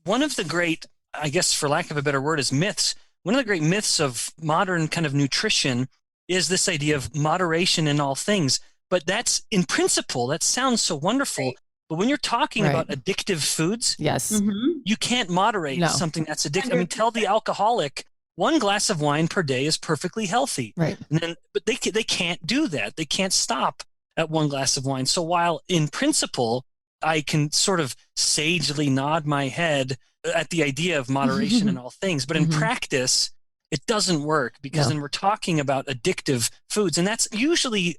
One of the great, I guess, for lack of a better word, is myths. One of the great myths of modern kind of nutrition is this idea of moderation in all things. But that's, in principle, that sounds so wonderful. Right. But when you're talking about addictive foods, you can't moderate something that's addictive. I mean, tell the alcoholic 1 glass of wine per day is perfectly healthy. Right. But they can't do that. They can't stop at 1 glass of wine. So while in principle, I can sort of sagely nod my head at the idea of moderation in all things, but in practice, it doesn't work, because then we're talking about addictive foods. And that's usually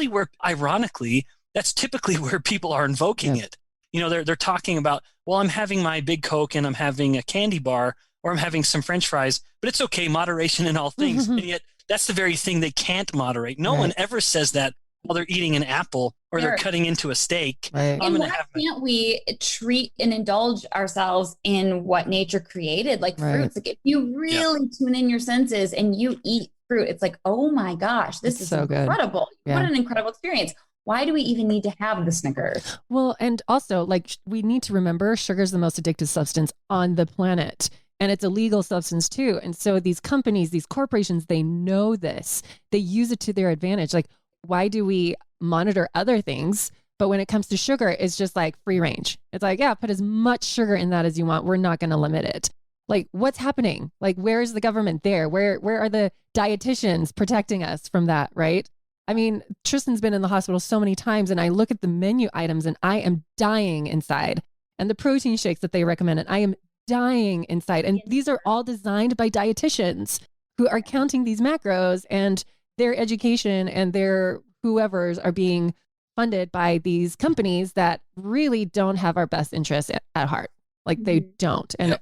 where, ironically, that's typically where people are invoking it. They're talking about, well, I'm having my big Coke and I'm having a candy bar, or I'm having some French fries, but it's okay, moderation in all things. And yet that's the very thing they can't moderate. No one ever says that while they're eating an apple or they're cutting into a steak. Right. I'm And going why to have can't we treat and indulge ourselves in what nature created, like Right. fruits? Like if you really tune in your senses and you eat fruit, it's like, oh my gosh, this is so good. incredible. Yeah. What an incredible experience. Why do we even need to have the Snickers? Well, and also like we need to remember sugar is the most addictive substance on the planet. And it's a legal substance too. And so these companies, these corporations, they know this. They use it to their advantage. Like, why do we monitor other things? But when it comes to sugar, it's just like free range. It's like, yeah, put as much sugar in that as you want. We're not going to limit it. Like, what's happening? Like, where is the government there? Where are the dietitians protecting us from that, right? I mean, Tristan's been in the hospital so many times, and I look at the menu items and I am dying inside. And the protein shakes that they recommend, and I am dying inside. And these are all designed by dietitians who are counting these macros, and their education and their whoever's are being funded by these companies that really don't have our best interests at heart. Like they don't. And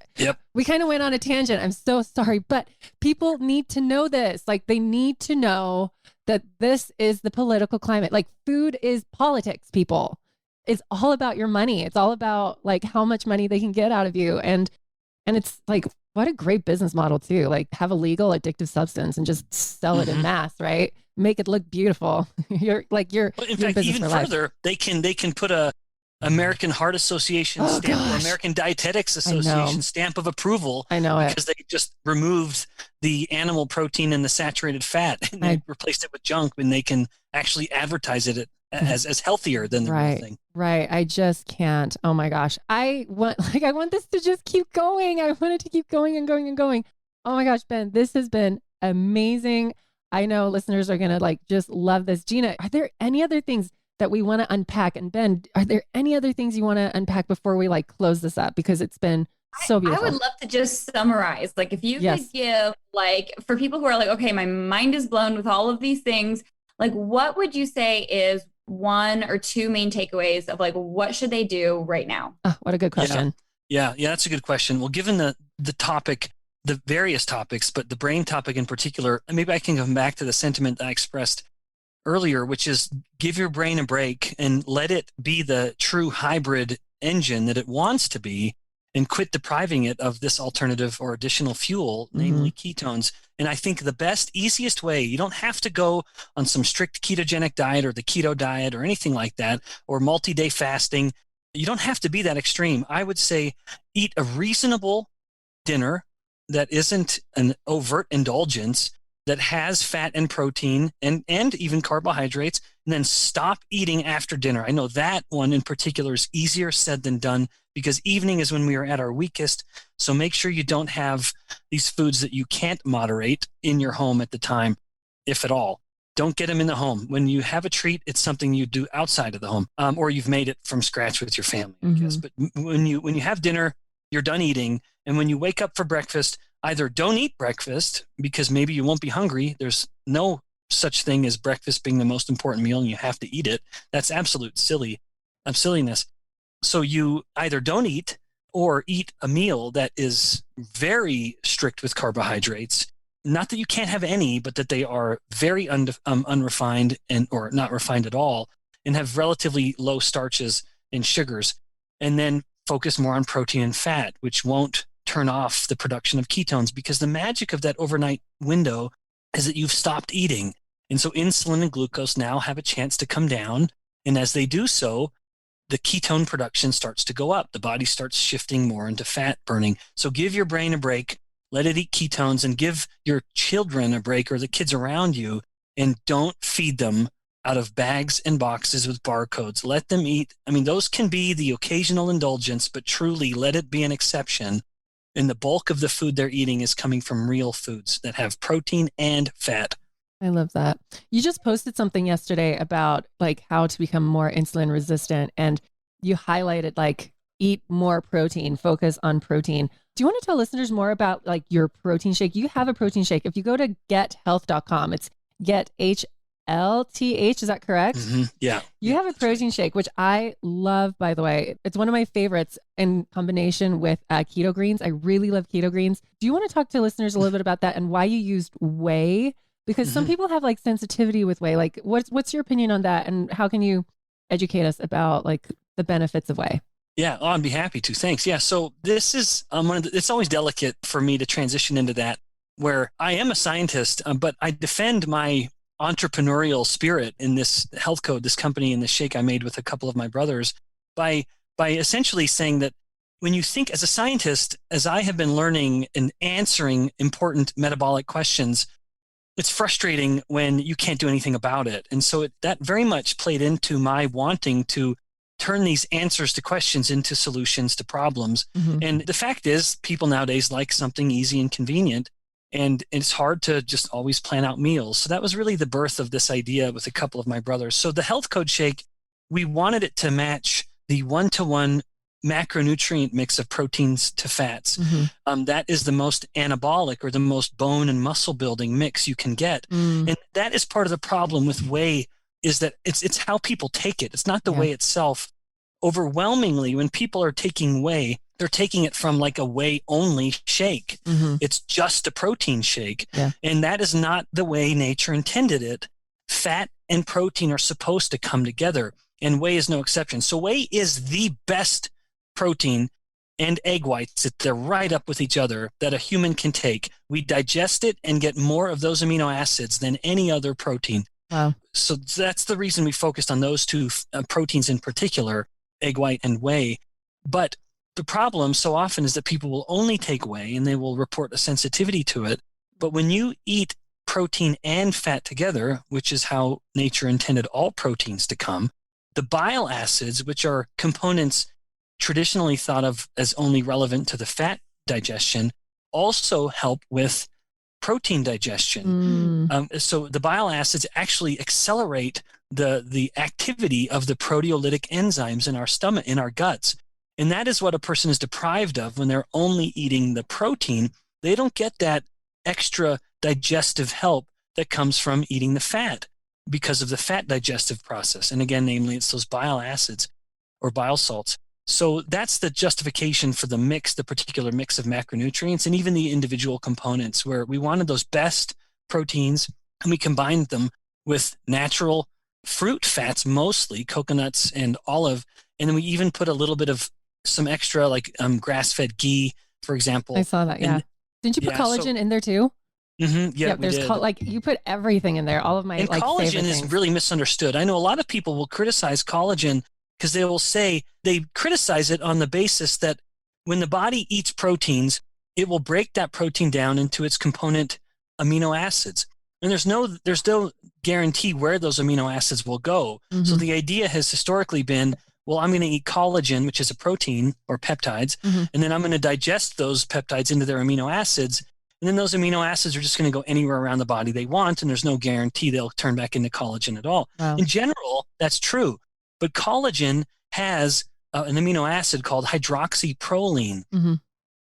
we kind of went on a tangent. I'm so sorry, but people need to know this. Like they need to know that this is the political climate. Like food is politics, people. It's all about your money. It's all about like how much money they can get out of you. And it's like, what a great business model too. Like have a legal addictive substance and just sell it in mass, right? Make it look beautiful. You're in fact, even further, they can put a American Heart Association stamp or American Dietetics Association stamp of approval. I know because they just removed the animal protein and the saturated fat and they replaced it with junk, and they can actually advertise it as healthier than the real thing. Right. I just can't. Oh my gosh. I want this to just keep going. I want it to keep going and going and going. Oh my gosh, Ben, this has been amazing. I know listeners are going to like just love this. Gina, are there any other things that we want to unpack? And Ben, are there any other things you want to unpack before we like close this up? Because it's been so beautiful. I would love to just summarize. Like if you could give like, for people who are like, okay, my mind is blown with all of these things, like what would you say is one or two main takeaways of like, what should they do right now? Oh, what a good question. Yeah, that's a good question. Well, given the topic, the various topics, but the brain topic in particular, maybe I can come back to the sentiment I expressed earlier, which is give your brain a break and let it be the true hybrid engine that it wants to be, and quit depriving it of this alternative or additional fuel, namely ketones. And I think the best, easiest way, you don't have to go on some strict ketogenic diet or the keto diet or anything like that, or multi-day fasting. You don't have to be that extreme. I would say eat a reasonable dinner that isn't an overt indulgence, that has fat and protein and even carbohydrates, and then stop eating after dinner. I know that one in particular is easier said than done, because evening is when we are at our weakest. So make sure you don't have these foods that you can't moderate in your home at the time, if at all. Don't get them in the home. When you have a treat, it's something you do outside of the home, or you've made it from scratch with your family, I guess. But when you have dinner, you're done eating. And when you wake up for breakfast, either don't eat breakfast because maybe you won't be hungry. There's no such thing as breakfast being the most important meal and you have to eat it. That's absolute silliness. So you either don't eat or eat a meal that is very strict with carbohydrates. Not that you can't have any, but that they are very unrefined or not refined at all, and have relatively low starches and sugars. And then focus more on protein and fat, which won't turn off the production of ketones, because the magic of that overnight window is that you've stopped eating. And so insulin and glucose now have a chance to come down. And as they do so, the ketone production starts to go up. The body starts shifting more into fat burning. So give your brain a break, let it eat ketones, and give your children a break, or the kids around you, and don't feed them out of bags and boxes with barcodes. Let them eat. I mean, those can be the occasional indulgence, but truly let it be an exception. And the bulk of the food they're eating is coming from real foods that have protein and fat. I love that. You just posted something yesterday about like how to become more insulin resistant, and you highlighted like eat more protein, focus on protein. Do you want to tell listeners more about like your protein shake? You have a protein shake. If you go to gethealth.com, it's GetHLTH, is that correct? Yeah. You have a protein shake, which I love, by the way. It's one of my favorites in combination with keto greens. I really love keto greens. Do you want to talk to listeners a little bit about that and why you used whey Because some Mhm. people have like sensitivity with whey. Like what's your opinion on that? And how can you educate us about like the benefits of whey? Yeah, oh, I'd be happy to. Thanks. Yeah, so this is it's always delicate for me to transition into that, where I am a scientist, but I defend my entrepreneurial spirit in this health code, this company, and this shake I made with a couple of my brothers, by essentially saying that when you think as a scientist, as I have been learning and answering important metabolic questions, it's frustrating when you can't do anything about it. And so that very much played into my wanting to turn these answers to questions into solutions to problems. Mm-hmm. And the fact is, people nowadays like something easy and convenient, and it's hard to just always plan out meals. So that was really the birth of this idea with a couple of my brothers. So the health code shake, we wanted it to match the 1-to-1 macronutrient mix of proteins to fats. Mm-hmm. That is the most anabolic or the most bone and muscle building mix you can get. And that is part of the problem with whey, is that it's how people take it. It's not the whey itself. Overwhelmingly, when people are taking whey, they're taking it from like a whey only shake. Mm-hmm. It's just a protein shake. Yeah. And that is not the way nature intended it. Fat and protein are supposed to come together, and whey is no exception. So whey is the best protein and egg whites. They're right up with each other that a human can take. We digest it and get more of those amino acids than any other protein. Wow. So that's the reason we focused on those two proteins in particular, egg white and whey. But the problem so often is that people will only take whey and they will report a sensitivity to it. But when you eat protein and fat together, which is how nature intended all proteins to come, the bile acids, which are components traditionally thought of as only relevant to the fat digestion, also help with protein digestion. So the bile acids actually accelerate the activity of the proteolytic enzymes in our stomach, in our guts. And that is what a person is deprived of when they're only eating the protein. They don't get that extra digestive help that comes from eating the fat because of the fat digestive process. And again, namely, it's those bile acids or bile salts. So that's the justification for the mix, the particular mix of macronutrients and even the individual components, where we wanted those best proteins and we combined them with natural fruit fats, mostly coconuts and olive. And then we even put a little bit of some extra like grass-fed ghee, for example. I saw that. Yeah. Didn't you put collagen in there too? Mm-hmm, yeah, there's like you put everything in there. All of my and like collagen is really misunderstood. I know a lot of people will criticize collagen because they will say they criticize it on the basis that when the body eats proteins, it will break that protein down into its component amino acids. And there's no guarantee where those amino acids will go. Mm-hmm. So the idea has historically been, well, I'm going to eat collagen, which is a protein or peptides, and then I'm going to digest those peptides into their amino acids. And then those amino acids are just going to go anywhere around the body they want, and there's no guarantee they'll turn back into collagen at all. Wow. In general, that's true. But collagen has an amino acid called hydroxyproline. Mm-hmm.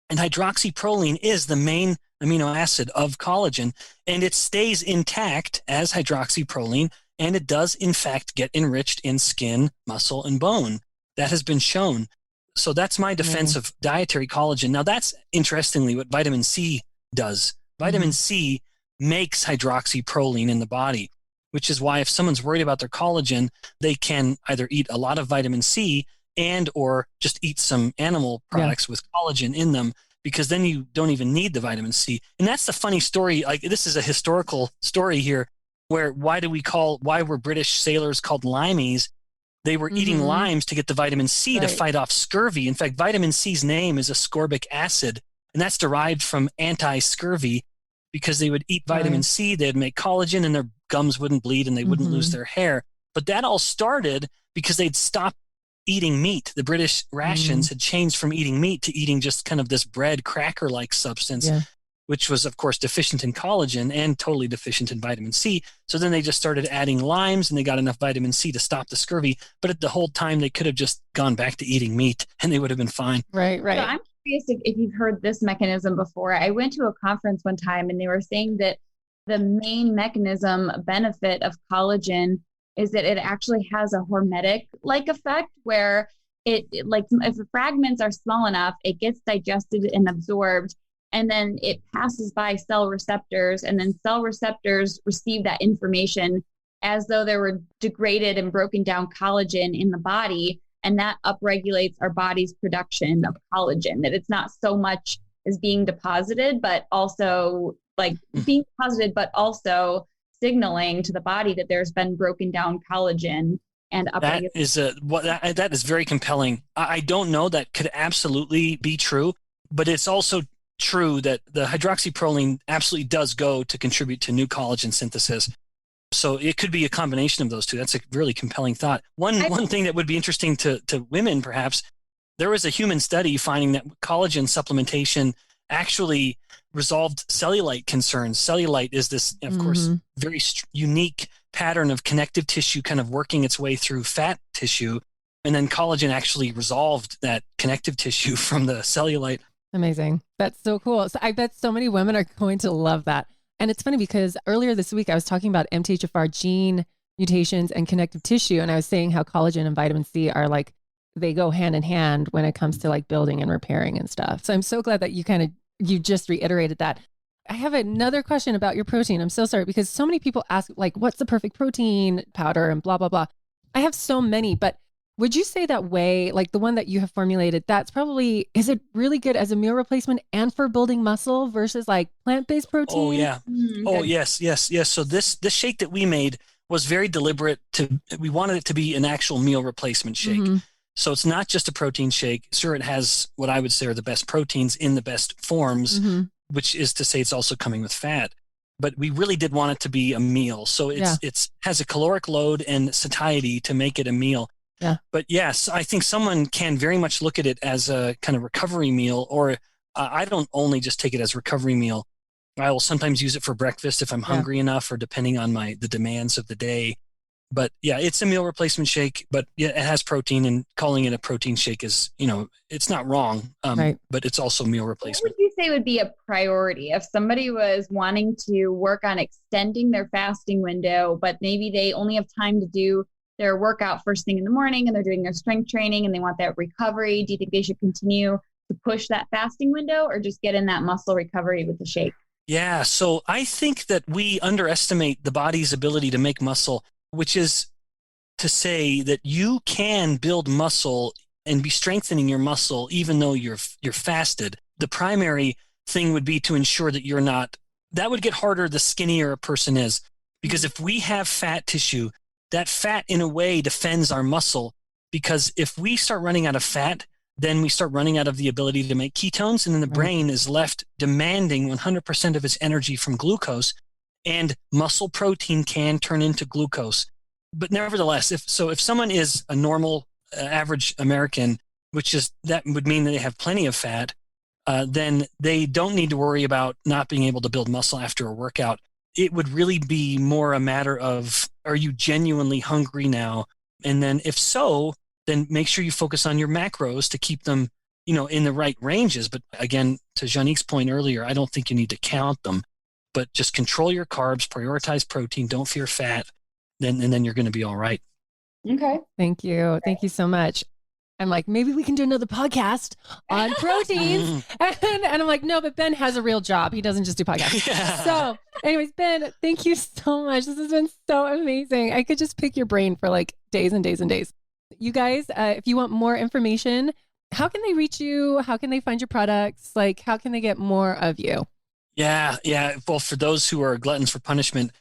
And hydroxyproline is the main amino acid of collagen, and it stays intact as hydroxyproline, and it does, in fact, get enriched in skin, muscle, and bone. That has been shown. So that's my defense of dietary collagen. Now, that's interestingly what vitamin C does. Vitamin C makes hydroxyproline in the body, which is why if someone's worried about their collagen, they can either eat a lot of vitamin C and or just eat some animal products with collagen in them, because then you don't even need the vitamin C. And that's the funny story. Like, this is a historical story here, where why were British sailors called limeys? They were eating limes to get the vitamin C to fight off scurvy. In fact, vitamin C's name is ascorbic acid, and that's derived from anti-scurvy, because they would eat vitamin C, they'd make collagen, and their gums wouldn't bleed and they wouldn't lose their hair. But that all started because they'd stopped eating meat. The British rations had changed from eating meat to eating just kind of this bread cracker-like substance, which was, of course, deficient in collagen and totally deficient in vitamin C. So then they just started adding limes, and they got enough vitamin C to stop the scurvy. But at the whole time, they could have just gone back to eating meat, and they would have been fine. Right. So I'm curious if you've heard this mechanism before. I went to a conference one time, and they were saying that the main mechanism benefit of collagen is that it actually has a hormetic-like effect, where it like if the fragments are small enough, it gets digested and absorbed, and then it passes by cell receptors, and then cell receptors receive that information as though there were degraded and broken down collagen in the body. And that upregulates our body's production of collagen, that it's not so much as being deposited, but also being deposited, but also signaling to the body that there's been broken down collagen and that is very compelling. I don't know, that could absolutely be true, but it's also true that the hydroxyproline absolutely does go to contribute to new collagen synthesis. So it could be a combination of those two. That's a really compelling thought. One thing that would be interesting to women, perhaps, there was a human study finding that collagen supplementation actually resolved cellulite concerns. Cellulite is this, of course, very unique pattern of connective tissue kind of working its way through fat tissue. And then collagen actually resolved that connective tissue from the cellulite. Amazing. That's so cool. So I bet so many women are going to love that. And it's funny because earlier this week, I was talking about MTHFR gene mutations and connective tissue. And I was saying how collagen and vitamin C are they go hand in hand when it comes to building and repairing and stuff. So I'm so glad that you just reiterated that. I have another question about your protein. I'm so sorry because so many people ask what's the perfect protein powder and blah, blah, blah. I have so many, but would you say that whey, the one that you have formulated, is it really good as a meal replacement and for building muscle versus plant-based protein? Oh, yeah. Yes. So this shake that we made was very deliberate. We wanted it to be an actual meal replacement shake. Mm-hmm. So it's not just a protein shake. Sure, it has what I would say are the best proteins in the best forms, which is to say it's also coming with fat. But we really did want it to be a meal. So it's has a caloric load and satiety to make it a meal. Yeah. But yes, I think someone can very much look at it as a kind of recovery meal, or I don't only just take it as a recovery meal. I will sometimes use it for breakfast if I'm hungry enough, or depending on the demands of the day. But yeah, it's a meal replacement shake, but yeah, it has protein, and calling it a protein shake is, it's not wrong, but it's also meal replacement. What would you say would be a priority if somebody was wanting to work on extending their fasting window, but maybe they only have time to do their workout first thing in the morning and they're doing their strength training and they want that recovery? Do you think they should continue to push that fasting window or just get in that muscle recovery with the shake? Yeah. So I think that we underestimate the body's ability to make muscle, which is to say that you can build muscle and be strengthening your muscle even though you're fasted. The primary thing would be to ensure that you're not, that would get harder the skinnier a person is, because if we have fat tissue, that fat in a way defends our muscle, because if we start running out of fat, then we start running out of the ability to make ketones, and then the brain is left demanding 100% of its energy from glucose, and muscle protein can turn into glucose. But nevertheless, if someone is a normal average American, that would mean that they have plenty of fat, then they don't need to worry about not being able to build muscle after a workout. It would really be more a matter of, are you genuinely hungry now? And then if so, then make sure you focus on your macros to keep them, in the right ranges. But again, to Janique's point earlier, I don't think you need to count them, but just control your carbs, prioritize protein, don't fear fat, and then you're going to be all right. Okay. Thank you. Thank you so much. I'm like, maybe we can do another podcast on proteins. and I'm like, no, but Ben has a real job. He doesn't just do podcasts. Yeah. So anyways, Ben, thank you so much. This has been so amazing. I could just pick your brain for days and days and days. You guys, if you want more information, how can they reach you? How can they find your products? How can they get more of you? Yeah. Well, for those who are gluttons for punishment,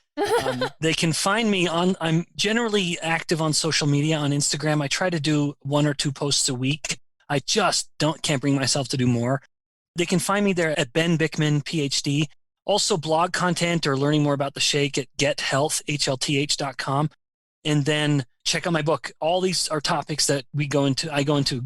they can find me I'm generally active on social media, on Instagram. I try to do 1 or 2 posts a week. I just can't bring myself to do more. They can find me there at Ben Bikman, PhD. Also blog content or learning more about the shake at HLTH.com. And then check out my book. All these are topics that I go into,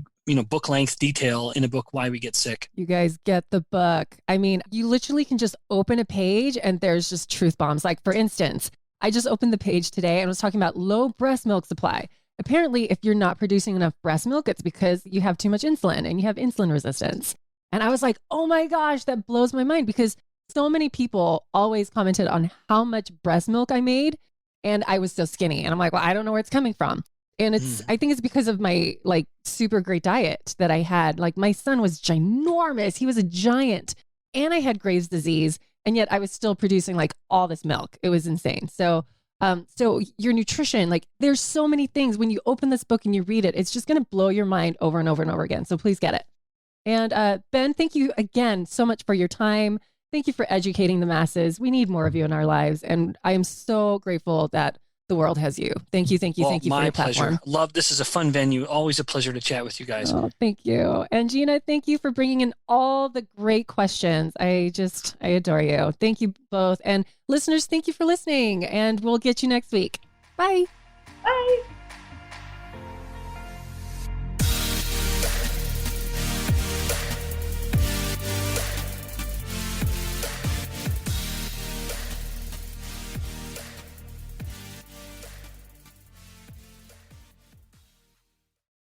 book length detail in a book, Why We Get Sick. You guys get the book. I mean, you literally can just open a page and there's just truth bombs. For instance, I just opened the page today and was talking about low breast milk supply. Apparently, if you're not producing enough breast milk, it's because you have too much insulin and you have insulin resistance. And I was like, oh my gosh, that blows my mind, because so many people always commented on how much breast milk I made and I was so skinny. And I'm like, well, I don't know where it's coming from. And I think it's because of my super great diet that I had. My son was ginormous. He was a giant. and I had Graves' disease, and yet I was still producing like all this milk. It was insane. So your nutrition, like there's so many things when you open this book and you read it, it's just going to blow your mind over and over and over again. So please get it. And Ben, thank you again so much for your time. Thank you for educating the masses. We need more of you in our lives. And I am so grateful that the world has you. Thank you. Thank you. Thank you for your platform. My pleasure. Love, this is a fun venue. Always a pleasure to chat with you guys. Oh, thank you. And Gina, thank you for bringing in all the great questions. I adore you. Thank you both. And listeners, thank you for listening. And we'll get you next week. Bye. Bye.